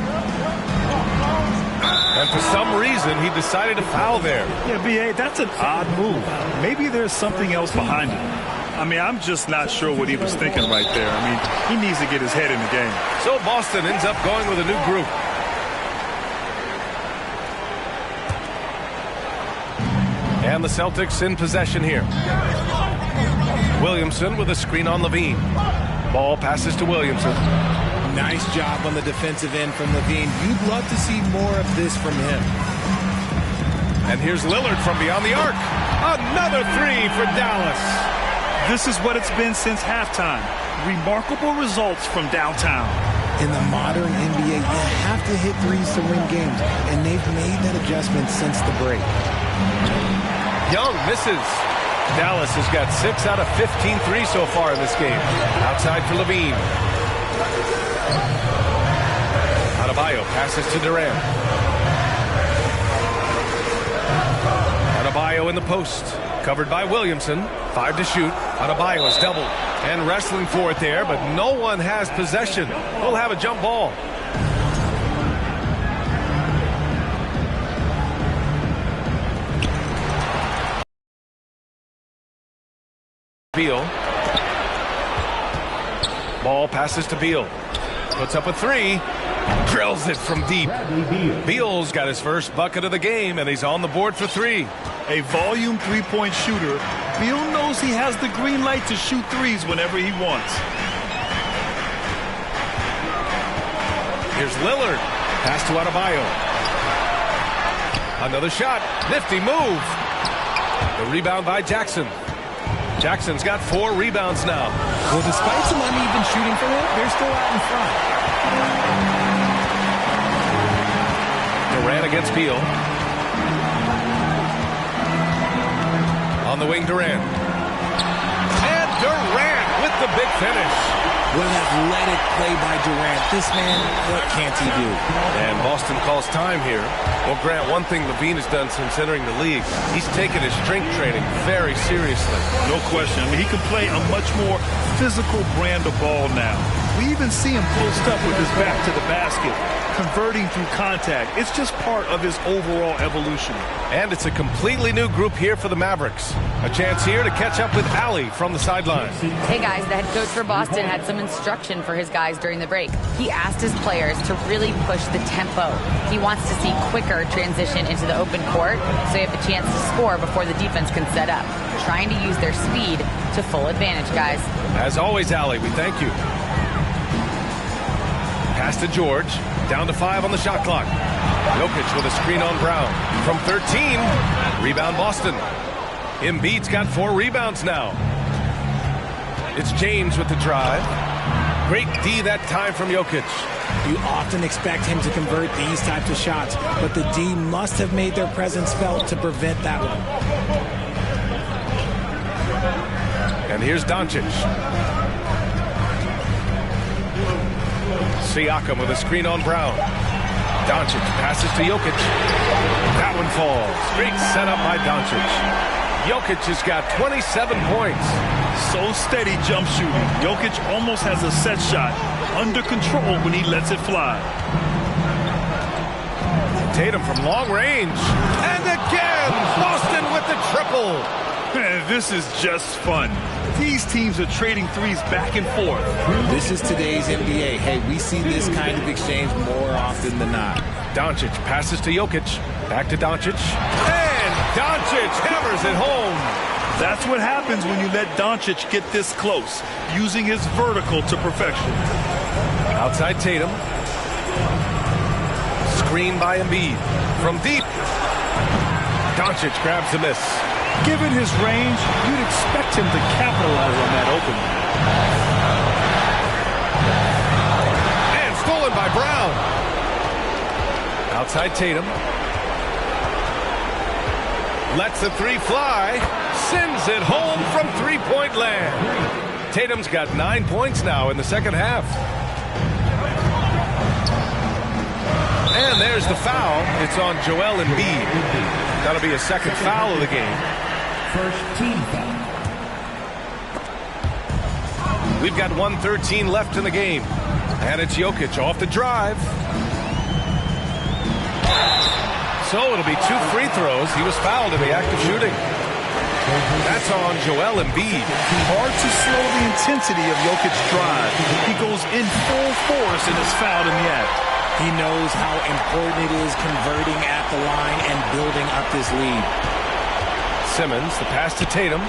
And for some reason, he decided to foul there. Yeah, B.A., that's an odd move. Maybe there's something else behind it. I mean, I'm just not sure what he was thinking right there. I mean, he needs to get his head in the game. So Boston ends up going with a new group. And the Celtics in possession here. Williamson with a screen on Levine. Ball passes to Williamson. Nice job on the defensive end from Levine. You'd love to see more of this from him. And here's Lillard from beyond the arc. Another 3 for Dallas. This is what it's been since halftime. Remarkable results from downtown. In the modern NBA, you have to hit threes to win games, and they've made that adjustment since the break. Young misses. Dallas has got 6 out of 15 threes so far in this game. Outside for Levine. Adebayo passes to Durant. Adebayo in the post. Covered by Williamson. 5 to shoot. Adebayo is doubled. And wrestling for it there, but no one has possession. We'll have a jump ball. Beal. Ball passes to Beal. Puts up a 3. Drills it from deep. Beal's got his first bucket of the game, and he's on the board for 3. A volume three-point shooter, Beal knows he has the green light to shoot threes whenever he wants. Here's Lillard. Pass to Adebayo. Another shot. Nifty move. The rebound by Jackson. Jackson's got 4 rebounds now. Well, despite some uneven shooting for him, they're still out in front. Durant against Beal. On the wing, Durant. And Durant with the big finish. What an athletic play by Durant. This man, what can't he do? And Boston calls time here. Well, Grant, one thing Levine has done since entering the league, he's taken his strength training very seriously. No question. I mean, he can play a much more physical brand of ball now. We even see him post up with his back to the basket, converting through contact. It's just part of his overall evolution. And it's a completely new group here for the Mavericks. A chance here to catch up with Allie from the sideline. Hey guys, the head coach for Boston had some instruction for his guys during the break. He asked his players to really push the tempo. He wants to see quicker transition into the open court so you have a chance to score before the defense can set up. Trying to use their speed to full advantage, guys. As always, Allie, we thank you. Pass to George. Down to 5 on the shot clock. Jokic with a screen on Brown. From 13, rebound Boston. Embiid's got 4 rebounds now. It's James with the drive. Great D that time from Jokic. You often expect him to convert these types of shots, but the D must have made their presence felt to prevent that one. And here's Doncic. Siakam with a screen on Brown. Doncic passes to Jokic. That one falls. Great setup by Doncic. Jokic has got 27 points. So steady jump shooting. Jokic almost has a set shot under control when he lets it fly. Tatum from long range. And again, Boston with the triple. Man, this is just fun. These teams are trading threes back and forth. This is today's NBA. Hey, we see this kind of exchange more often than not. Doncic passes to Jokic. Back to Doncic. And Doncic hammers it home. That's what happens when you let Doncic get this close, using his vertical to perfection. Outside Tatum. Screen by Embiid. From deep. Doncic grabs the miss. Given his range, you'd expect him to capitalize on that opening. And stolen by Brown. Outside Tatum. Lets the 3 fly. Sends it home from three-point land. Tatum's got 9 points now in the second half. And there's the foul. It's on Joel Embiid. That'll be a second foul of the game. First team foul. We've got 1:13 left in the game. And it's Jokic off the drive. So it'll be 2 free throws. He was fouled in the act of shooting. That's on Joel Embiid. Hard to slow the intensity of Jokic's drive. He goes in full force and is fouled in the act. He knows how important it is converting at the line and building up this lead. Simmons, the pass to Tatum.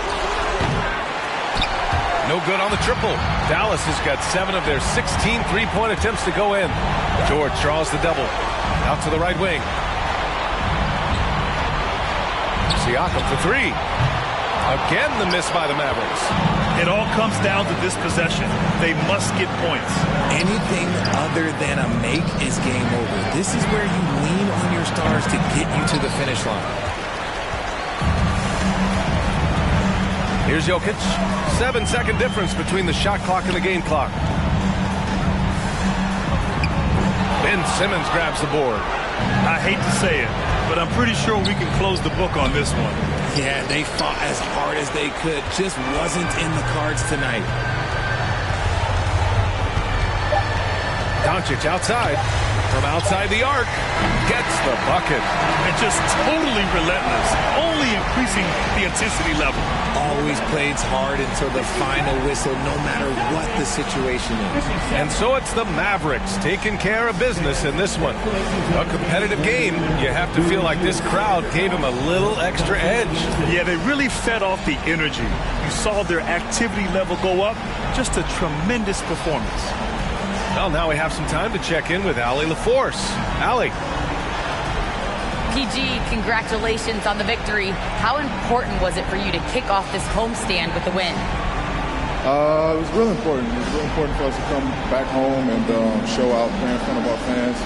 No good on the triple. Dallas has got 7 of their 16 three-point attempts to go in. George draws the double. Out to the right wing. Siakam for 3. Again, the miss by the Mavericks. It all comes down to this possession. They must get points. Anything other than a make is game over. This is where you lean on your stars to get you to the finish line. Here's Jokic. 7-second difference between the shot clock and the game clock. Ben Simmons grabs the board. I hate to say it, but I'm pretty sure we can close the book on this one. Yeah, they fought as hard as they could. Just wasn't in the cards tonight. Doncic outside. From outside the arc. Gets the bucket. And just totally relentless. Only increasing the intensity level. Always plays hard until the final whistle, no matter what the situation is. And so it's the Mavericks taking care of business in this one. A competitive game. You have to feel like this crowd gave them a little extra edge. Yeah, they really fed off the energy. You saw their activity level go up. Just a tremendous performance. Well, now we have some time to check in with Allie LaForce. Allie. PG, congratulations on the victory. How important was it for you to kick off this homestand with the win? It was really important. It was really important for us to come back home and show out, play in front of our fans.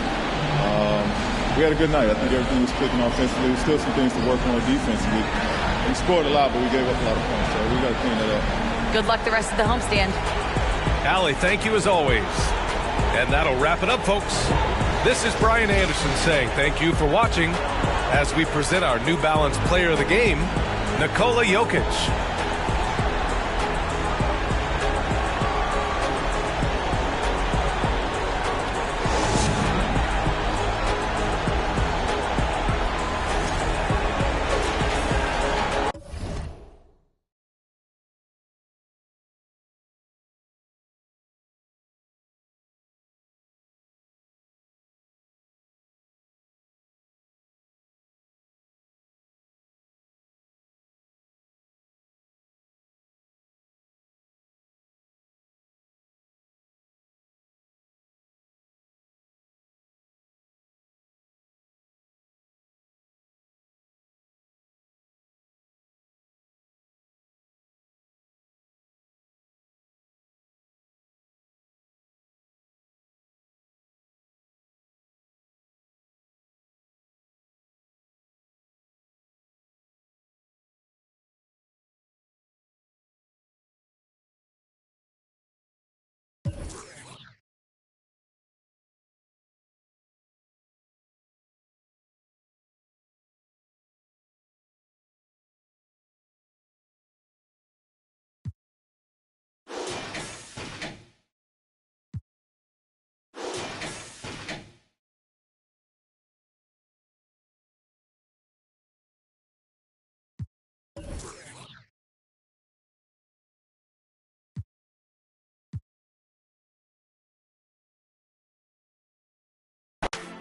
We had a good night. I think everything was clicking offensively. There's still some things to work on defensively. We scored a lot, but we gave up a lot of points, so we got to clean that up. Good luck the rest of the homestand. Allie, thank you as always. And that'll wrap it up, folks. This is Brian Anderson saying thank you for watching as we present our New Balance Player of the Game, Nikola Jokic.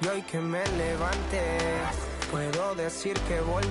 Y hoy que me levante, puedo decir que volví.